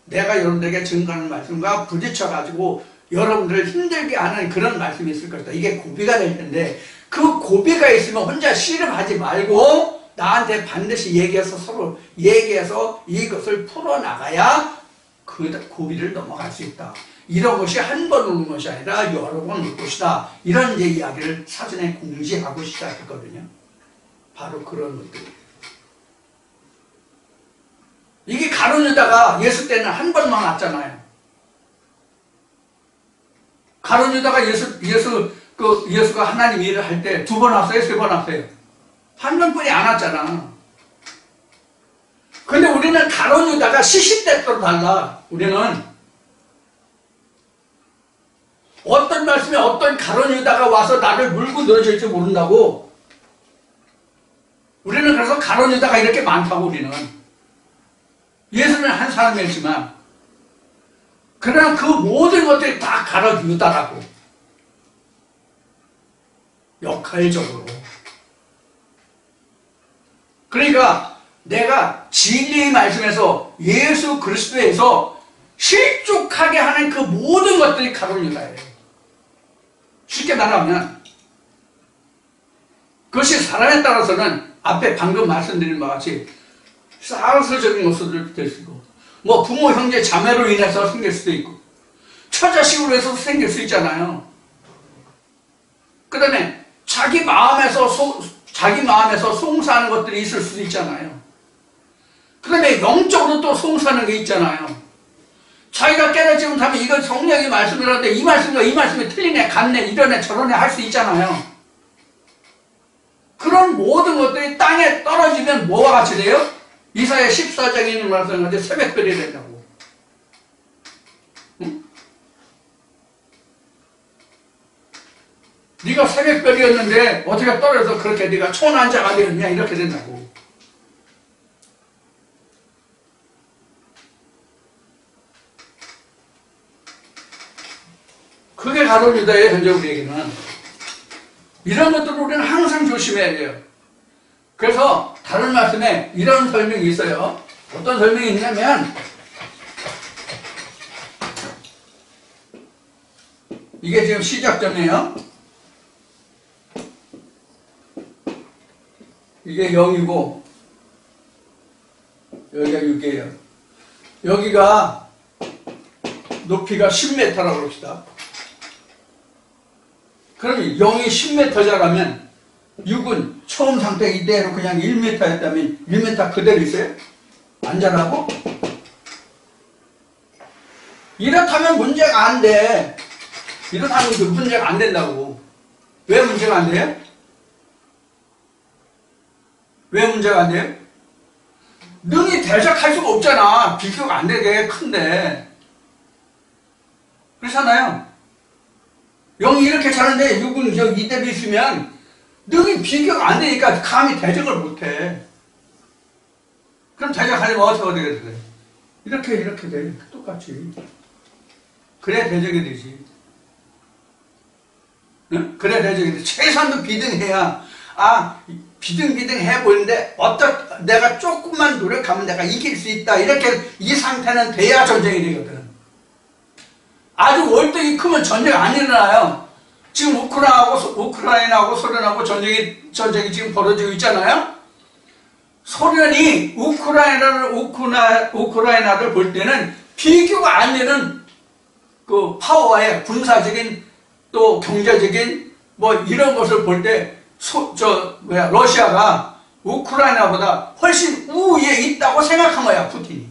내가 여러분들에게 증거하는 말씀과 부딪혀가지고 여러분들을 힘들게 하는 그런 말씀이 있을 것이다. 이게 고비가 될 텐데 그 고비가 있으면 혼자 씨름하지 말고 나한테 반드시 얘기해서 서로 얘기해서 이것을 풀어나가야 그 고비를 넘어갈 수 있다. 이런 것이 한 번 오는 것이 아니라 여러 번 올 것이다. 이런 이제 이야기를 사전에 공지하고 시작했거든요. 바로 그런 것들. 이게 가룟 유다가 예수 때는 한 번만 왔잖아요. 가룟 유다가 예수가 하나님 일을 할 때 두 번 왔어요? 세 번 왔어요? 한 번뿐이 안 왔잖아. 근데 우리는 가룟 유다가 시시때때로 달라. 우리는 어떤 말씀에 어떤 가룟 유다가 와서 나를 물고 늘어질지 모른다고. 우리는 그래서 가룟 유다가 이렇게 많다고. 우리는 예수는 한 사람이었지만 그러나 그 모든 것들이 다 가룟 유다라고. 역할적으로. 그러니까 내가 진리의 말씀에서 예수 그리스도에서 실족하게 하는 그 모든 것들이 가룟 유다예요. 쉽게 말하면 그것이 사람에 따라서는 앞에 방금 말씀드린 바와 같이 사설적인 것도 될 수 있고 뭐 부모 형제 자매로 인해서 생길 수도 있고 처자식으로 해서 생길 수 있잖아요. 그 다음에 자기 마음에서 송사하는 것들이 있을 수도 있잖아요. 그 다음에 영적으로 또 송사하는 게 있잖아요. 자기가 깨닫지 못하면 이건 성령의 말씀이라는데 이 말씀과 이 말씀이 틀리네, 같네, 이러네, 저러네 할 수 있잖아요. 그런 모든 것들이 땅에 떨어지면 뭐와 같이 돼요? 이사야 14장에 있는 말씀인데 새벽별이 된다고. 응? 네가 새벽별이었는데 어떻게 떨어져서 그렇게 네가 초난자가 되었냐 이렇게 된다고. 그게 가룟 유다의 현재 우리에게는. 이런 것들을 우리는 항상 조심해야 돼요. 그래서 다른 말씀에 이런 설명이 있어요. 어떤 설명이 있냐면 이게 지금 시작점이에요. 이게 0이고 여기가 6이에요. 여기가 높이가 10m라고 합시다. 그럼 0이 10m자라면 6은 처음 상태 이대로 그냥 1m였다면 1m 그대로 있어요? 안 자라고? 이렇다면 문제가 안 돼. 이렇다면 그 문제가 안 된다고. 왜 문제가 안 돼요? 왜 문제가 안 돼요? 능히 대적할 수가 없잖아. 비교가 안 되게 큰데. 그렇잖아요. 0이 이렇게 자는데 6은 저 이대로 있으면 능히 비교가 안 되니까 감히 대적을 못해. 그럼 대적하려면 어떻게 돼? 이렇게 돼. 똑같이. 그래야 대적이 되지. 응? 그래야 대적이 돼. 최소한도 비등해야 비등비등해 보이는데 내가 조금만 노력하면 내가 이길 수 있다. 이렇게 이 상태는 돼야 전쟁이 되거든. 아주 월등히 크면 전쟁 안 일어나요. 지금 우크라이나하고 소련하고 전쟁이 지금 벌어지고 있잖아요. 소련이 우크라이나를 볼 때는 비교가 안 되는 그 파워의 군사적인 또 경제적인 뭐 이런 것을 볼 때 러시아가 우크라이나보다 훨씬 우위에 있다고 생각한 거야, 푸틴이.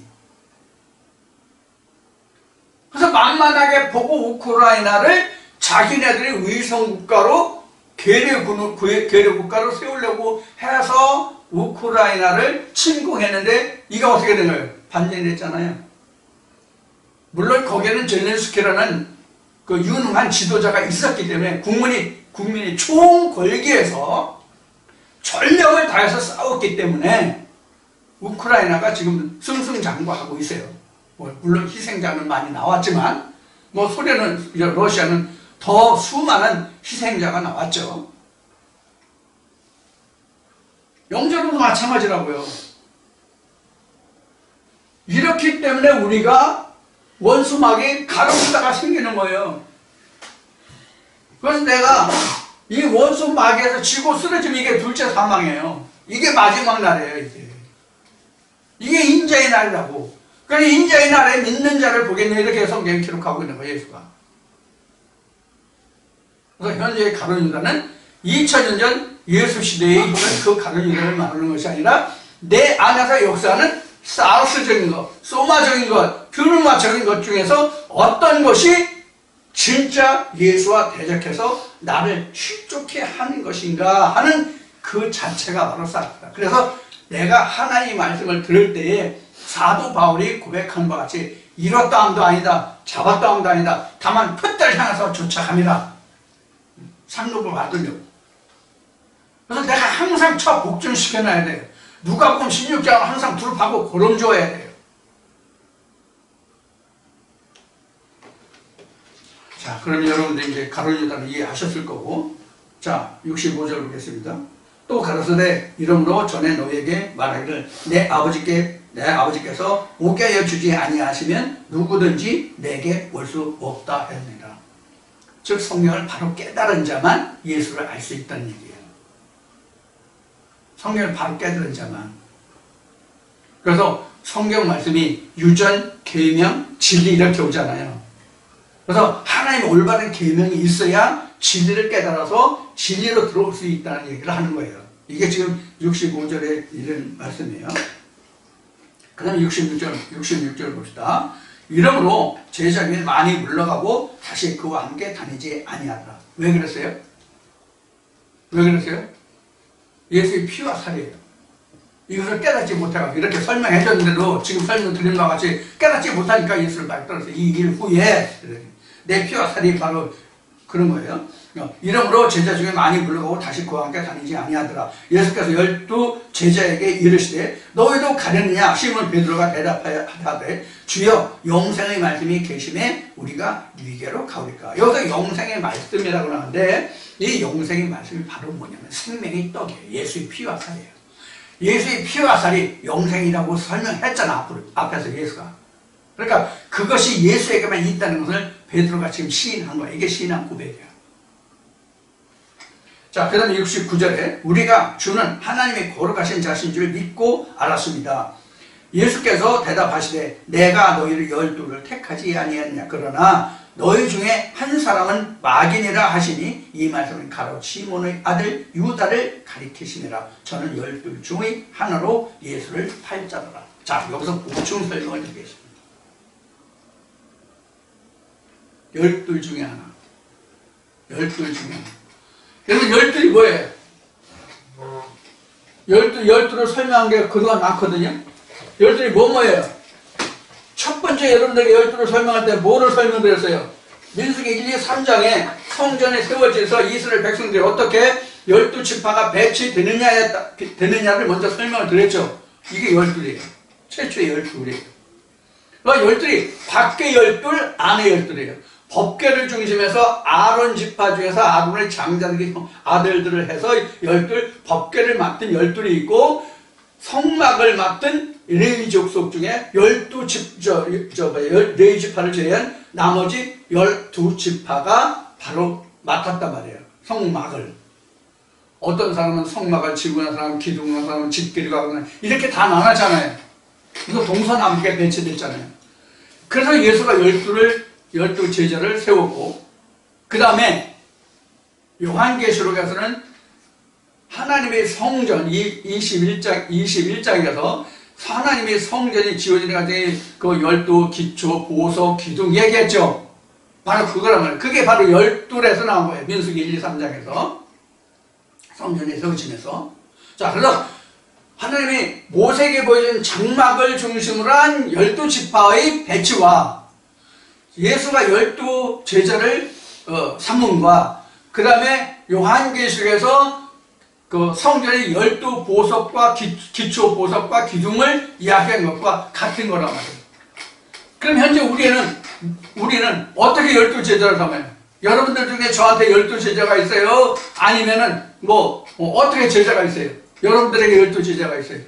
그래서 만만하게 보고 우크라이나를 자기네들이 위성국가로 계례국가로 세우려고 해서 우크라이나를 침공했는데 이가 어떻게 된 거예요? 반전이 됐잖아요. 물론 거기에는 젤렌스키라는 그 유능한 지도자가 있었기 때문에 국민이 총궐기에서 전력을 다해서 싸웠기 때문에 우크라이나가 지금 승승장구하고 있어요. 물론 희생자는 많이 나왔지만 러시아는 더 수많은 희생자가 나왔죠. 영재로도 마찬가지라고요. 이렇기 때문에 우리가 원수막이 가로수다가 생기는 거예요. 그래서 내가 이 원수막에서 지고 쓰러지면 이게 둘째 사망이에요. 이게 마지막 날이에요. 이게 인자의 날이라고. 그러니까 인자의 날에 믿는 자를 보겠네, 이렇게 성경이 기록하고 있는 거예요, 예수가. 그래서 현재의 가룟 유다는 2000년 전 예수 시대에 있던 그 가룟 유다를 말하는 것이 아니라 내 안에서 역사하는 사우스적인 것, 소마적인 것, 퓨르마적인 것 중에서 어떤 것이 진짜 예수와 대적해서 나를 실족해 하는 것인가 하는 그 자체가 바로 사도다. 그래서 내가 하나님의 말씀을 들을 때에 사도 바울이 고백한 바 같이 이뤘다 함도 아니다, 잡았다 함도 아니다, 다만 풋대를 향해서 쫓아갑니다. 상급을 받으려고. 그래서 내가 항상 쳐 복종시켜놔야 돼요. 누가복음 16장은 항상 두릅하고 고름 줘야 돼요. 자, 그러면 여러분들 이제 가룟 유다를 이해하셨을 거고, 자, 65절 보겠습니다. 또 가로사대 이러므로 전에 너에게 말하기를 내 아버지께서 오게 하여 주지 아니하시면 누구든지 내게 올 수 없다 했습니다. 즉 성령을 바로 깨달은 자만 예수를 알 수 있다는 얘기예요. 성령을 바로 깨달은 자만. 그래서 성경 말씀이 유전, 계명, 진리 이렇게 오잖아요. 그래서 하나님의 올바른 계명이 있어야 진리를 깨달아서 진리로 들어올 수 있다는 얘기를 하는 거예요. 이게 지금 65절에 이런 말씀이에요. 그 다음에 66절 봅시다. 이러므로 제자 중에 많이 물러가고 다시 그와 함께 다니지 아니하더라. 왜 그랬어요? 왜 그랬어요? 예수의 피와 살이에요. 이것을 깨닫지 못해가지고 이렇게 설명해 줬는데도 지금 설명드린 바와 같이 깨닫지 못하니까 예수를 말 떨어서 이 일 후에 내 피와 살이 바로 그런 거예요. 이러므로 제자 중에 많이 물러가고 다시 그와 함께 다니지 아니하더라. 예수께서 12 제자에게 이르시되 너희도 가려느냐? 시몬 베드로가 대답하되 주여 영생의 말씀이 계심에 우리가 위계로 가오리까. 여기서 영생의 말씀이라고 하는데 이 영생의 말씀이 바로 뭐냐면 생명의 떡이에요. 예수의 피와 살이에요. 예수의 피와 살이 영생이라고 설명했잖아, 앞에서 예수가. 그러니까 그것이 예수에게만 있다는 것을 베드로가 지금 시인한 거야. 이게 시인한 고백이야. 자, 그 다음에 69절에 우리가 주는 하나님의 거룩하신 자신 줄 믿고 알았습니다. 예수께서 대답하시되 내가 너희를 12를 택하지 아니했냐. 그러나 너희 중에 한 사람은 마귀니라 하시니 이 말씀은 가롯 시몬의 아들 유다를 가리키시니라. 저는 12 중의 하나로 예수를 팔자더라. 자, 여기서 보충 설명을 드리겠습니다. 12 중에 하나. 12 중에 하나. 여러분 12이 뭐예요? 12를 설명한 게 그동안 많거든요. 12이 뭐예요? 첫 번째 여러분들에게 12를 설명할 때 뭐를 설명드렸어요? 민수기 1, 2, 3장에 성전에 세워져서 이스라엘 백성들이 어떻게 12지파가 배치되느냐를 먼저 설명을 드렸죠. 이게 12이에요. 최초의 12이에요. 12이 밖에 12, 안에 12이에요. 법궤를 중심해서 아론 지파 중에서 아론의 장자들이 아들들을 해서 12 법궤를 맡은 12이 있고 성막을 맡은 레위 족속 중에 12 지파를 제외한 나머지 12지파가 바로 맡았단 말이에요. 성막을. 어떤 사람은 성막을 지고 난 사람은 기둥 난 사람은 집기를 가고 이렇게 다 나눠잖아요. 그래서 동서남북에 배치됐잖아요. 그래서 예수가 12 제자를 세웠고, 그 다음에 요한계시록에서는 하나님의 성전, 21장에서 하나님의 성전이 지어지는 과정에 그 12 기초, 보석, 기둥 얘기했죠. 바로 그거란 말이에요. 그게 바로 12에서 나온 거예요. 민수기 1, 2, 3장에서. 성전이 세워지면서. 자, 그래서 하나님이 모세에게 보여준 장막을 중심으로 한 12지파의 배치와 예수가 12 제자를 삼음과 그 다음에 요한계시록에서 그 성전의 12 보석과 기초 보석과 기둥을 이야기한 것과 같은 거란 말이에요. 그럼 현재 우리는 어떻게 12 제자를 삼아요? 여러분들 중에 저한테 12 제자가 있어요? 아니면은 어떻게 제자가 있어요? 여러분들에게 12 제자가 있어요.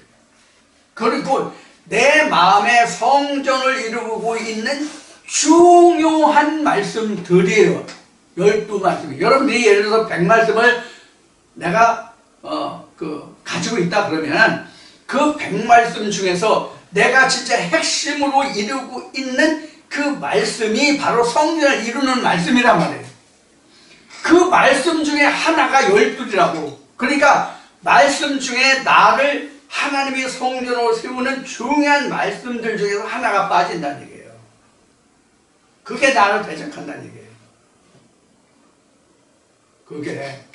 그리고 내 마음의 성전을 이루고 있는 중요한 말씀들이에요. 12말씀이. 여러분들이 예를 들어서 100말씀을 내가 가지고 있다 그러면 그 100말씀 중에서 내가 진짜 핵심으로 이루고 있는 그 말씀이 바로 성전을 이루는 말씀이란 말이에요. 그 말씀 중에 하나가 12이라고. 그러니까 말씀 중에 나를 하나님의 성전으로 세우는 중요한 말씀들 중에서 하나가 빠진다는 얘기예요. 그게 나를 대적한다는 얘기예요. 그게.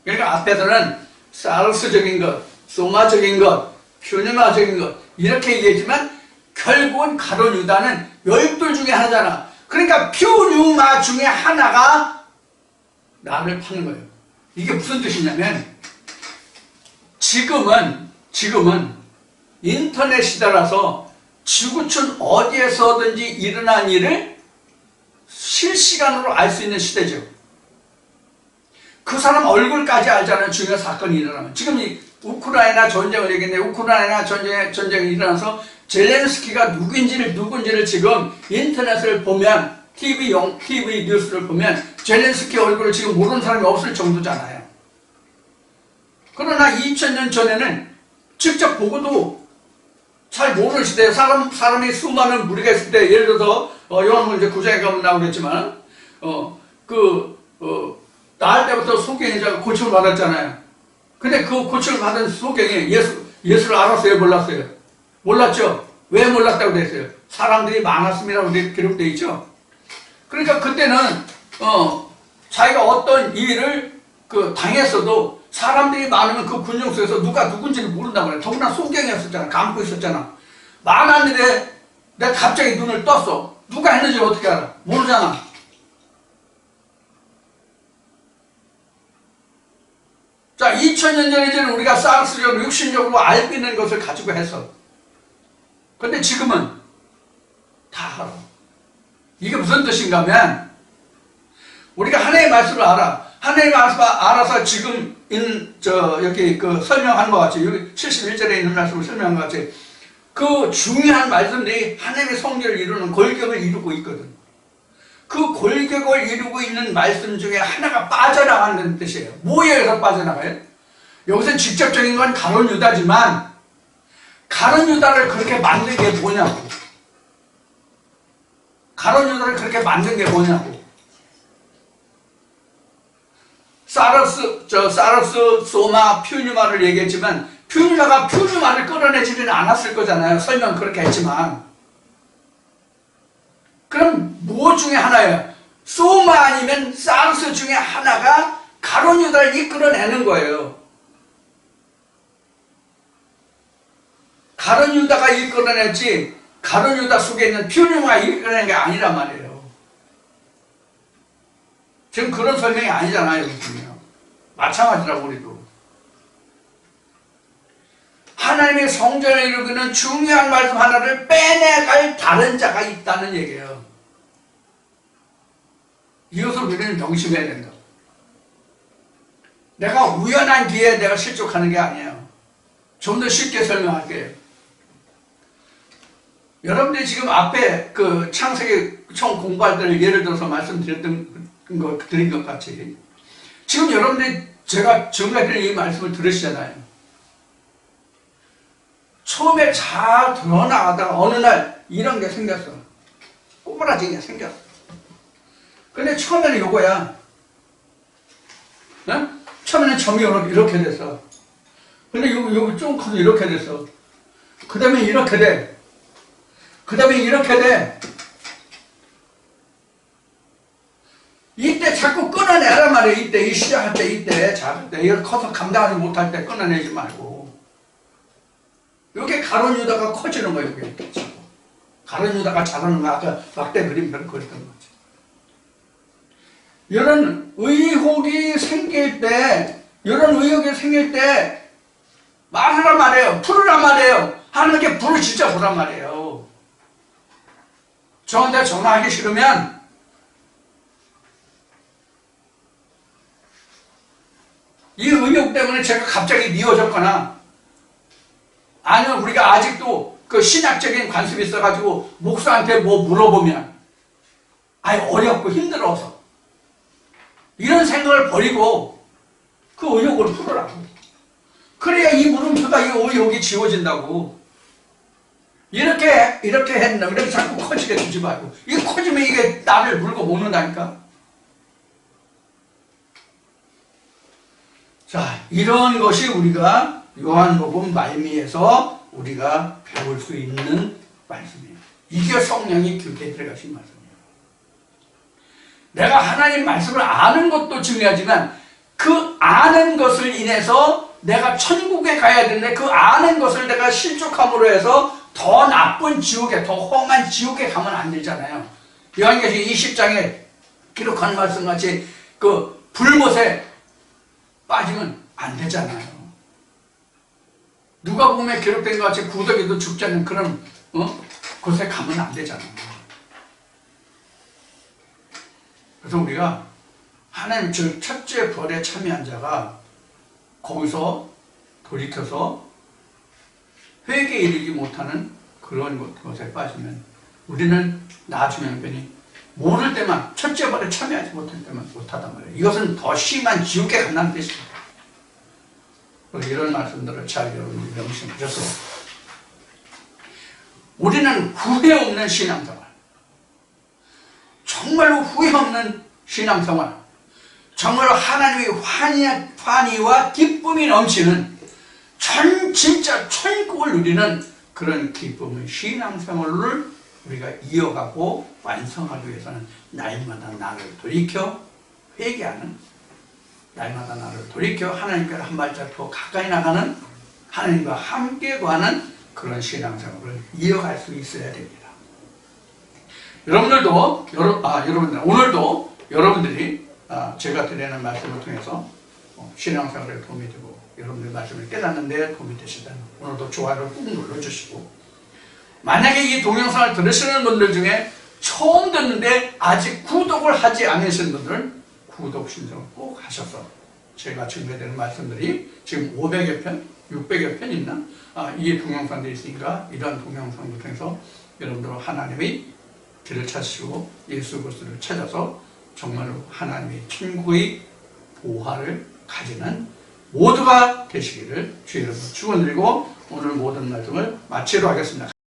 그러니까 앞에서는 사르스적인 것, 소마적인 것, 퓨니마적인 것 이렇게 얘기했지만 결국은 가룟 유다는 12 중에 하나잖아. 그러니까 퓨뉴마 중에 하나가 나를 파는 거예요. 이게 무슨 뜻이냐면 지금은 인터넷 시대라서 지구촌 어디에서든지 일어난 일을 실시간으로 알 수 있는 시대죠. 그 사람 얼굴까지 알잖아요. 중요한 사건이 일어나면. 지금 이 우크라이나 전쟁을 얘기했는데 우크라이나 전쟁이 일어나서 젤렌스키가 누군지를 지금 인터넷을 보면 TV 뉴스를 보면 젤렌스키 얼굴을 지금 모르는 사람이 없을 정도잖아요. 그러나 2000년 전에는 직접 보고도 잘 모르는 시대에 사람이 수많은 무리가 있을 때 예를 들어서 요한복음 이제 9장에 가면 나오겠지만 낳을 때부터 소경이자가 고침을 받았잖아요. 근데 그 고침을 받은 소경이 예수를 알았어요? 몰랐어요? 몰랐죠? 왜 몰랐다고 됐어요? 사람들이 많았음이라고 기록되어 있죠? 그러니까 그때는 자기가 어떤 일을 당했어도 사람들이 많으면 그 군중 속에서 누가 누군지를 모른다고 그래요. 더구나 소경이었었잖아. 감고 있었잖아. 많았는데 내가 갑자기 눈을 떴어. 누가 했는지 어떻게 알아? 모르잖아. 자, 2000년 전에 우리가 사르스적으로 육신적으로 알고 있는 것을 가지고 했어. 근데 지금은 다 알아. 이게 무슨 뜻인가 하면 우리가 하나님의 말씀을 알아. 하나님의 말씀을 알아서 지금 여기 설명한 것 같이 여기 71절에 있는 말씀을 설명한 것 같이 그 중요한 말씀들이 하나님의 성전을 이루는 골격을 이루고 있거든. 그 골격을 이루고 있는 말씀 중에 하나가 빠져나가는 뜻이에요. 뭐에서 빠져나가요? 여기서 직접적인 건 가룟 유다지만 가룟 유다를 그렇게 만든 게 뭐냐고. 가룟 유다를 그렇게 만든 게 뭐냐고. 사르스, 소마, 퓨뉴마를 얘기했지만 퓨뉴마가 퓨뉴마를 끌어내지는 않았을 거잖아요. 설명 그렇게 했지만. 그럼 뭐 중에 하나예요? 소마 아니면 사르스 중에 하나가 가룟 유다를 이끌어내는 거예요. 가룟 유다가 이끌어냈지 가룟 유다 속에 있는 퓨뉴마가 이끌어낸 게 아니란 말이에요. 지금 그런 설명이 아니잖아요. 마찬가지라고 우리도. 하나님의 성전을 이루기는 중요한 말씀 하나를 빼내갈 다른 자가 있다는 얘기예요. 이것을 우리는 명심해야 된다. 내가 우연한 기회에 내가 실족하는 게 아니에요. 좀 더 쉽게 설명할게요. 여러분들이 지금 앞에 그 창세기 처음 공부할 때를 예를 들어서 말씀드린 것 같이 지금 여러분들이 제가 지금까지 이 말씀을 들으시잖아요. 처음에 잘 들어나가다가 어느 날 이런 게 생겼어. 꼬부라진 게 생겼어. 근데 처음에는 요거야. 네? 처음에는 점이 이렇게 됐어. 근데 여기 좀 커서 이렇게 됐어. 그 다음에 이렇게 돼. 그 다음에 이렇게 돼. 이때 자꾸 끊어내란 말이야. 이때, 이 시작할 때, 이때, 작을 때. 이걸 커서 감당하지 못할 때 끊어내지 말고. 이렇게 가론 유다가 커지는 거예요. 이렇게. 가론 유다가 자라는 거 아까 막대 그림대로 그렸던 거지. 이런 의혹이 생길 때, 말하란 말이에요. 풀으란 말이에요. 하나님께 불을 진짜 보란 말이에요. 저한테 전화하기 싫으면 이 의혹 때문에 제가 갑자기 미워졌거나 아니면 우리가 아직도 그 신학적인 관심이 있어가지고 목사한테 뭐 물어보면 아예 어렵고 힘들어서 이런 생각을 버리고 그 의혹을 풀으라고. 그래야 이 물음표가 이 의혹이 지워진다고. 이렇게 했나 이렇게 자꾸 커지게 두지 말고 이게 커지면 이게 나를 물고 먹는다니까. 자, 이런 것이 우리가 요한복음 말미에서 우리가 배울 수 있는 말씀이에요. 이게 성령이 교회에 들어가신 말씀이에요. 내가 하나님 말씀을 아는 것도 중요하지만 그 아는 것을 인해서 내가 천국에 가야 되는데 그 아는 것을 내가 실족함으로 해서 더 나쁜 지옥에, 더 험한 지옥에 가면 안 되잖아요. 요한계시록 20장에 기록한 말씀같이 그 불못에 빠지면 안 되잖아요. 누가 보면 기록된 것 같이 구더기도 죽지 않는 그런 곳에 가면 안 되잖아요. 그래서 우리가 하나님 즉 첫째 벌에 참여한 자가 거기서 돌이켜서 회개에 이르지 못하는 그런 것에 빠지면 우리는 나중에 형편이 모를 때만 첫째 벌에 참여하지 못할 때만 못하단 말이에요. 이것은 더 심한 지옥에 간다는 뜻입니다. 이런 말씀들을 잘 여러분이 명심하셔서 우리는 후회 없는 신앙생활, 정말로 후회 없는 신앙생활, 정말로 하나님의 환희와 기쁨이 넘치는 진짜 천국을 누리는 그런 기쁨의 신앙생활을 우리가 이어가고 완성하기 위해서는 날마다 나를 돌이켜 회개하는, 날마다 나를 돌이켜 하나님께로 한 발짝 더 가까이 나가는, 하나님과 함께 가는 그런 신앙생활을 이어갈 수 있어야 됩니다. 오늘도 여러분들이 제가 드리는 말씀을 통해서 신앙생활에 도움이 되고 여러분들 말씀을 깨닫는 데 도움이 되시다면 오늘도 좋아요를 꾹 눌러주시고, 만약에 이 동영상을 들으시는 분들 중에 처음 듣는데 아직 구독을 하지 않으신 분들은 구독 신청을 꼭 하셔서 제가 준비되는 말씀들이 지금 500여 편, 600여 편 있나? 이 동영상들이 있으니까 이런 동영상을 통해서 여러분들 하나님의 길을 찾으시고 예수 그리스도를 찾아서 정말로 하나님의 천국의 보화를 가지는 모두가 되시기를 주의 이름으로 축원드리고 오늘 모든 말씀을 마치도록 하겠습니다.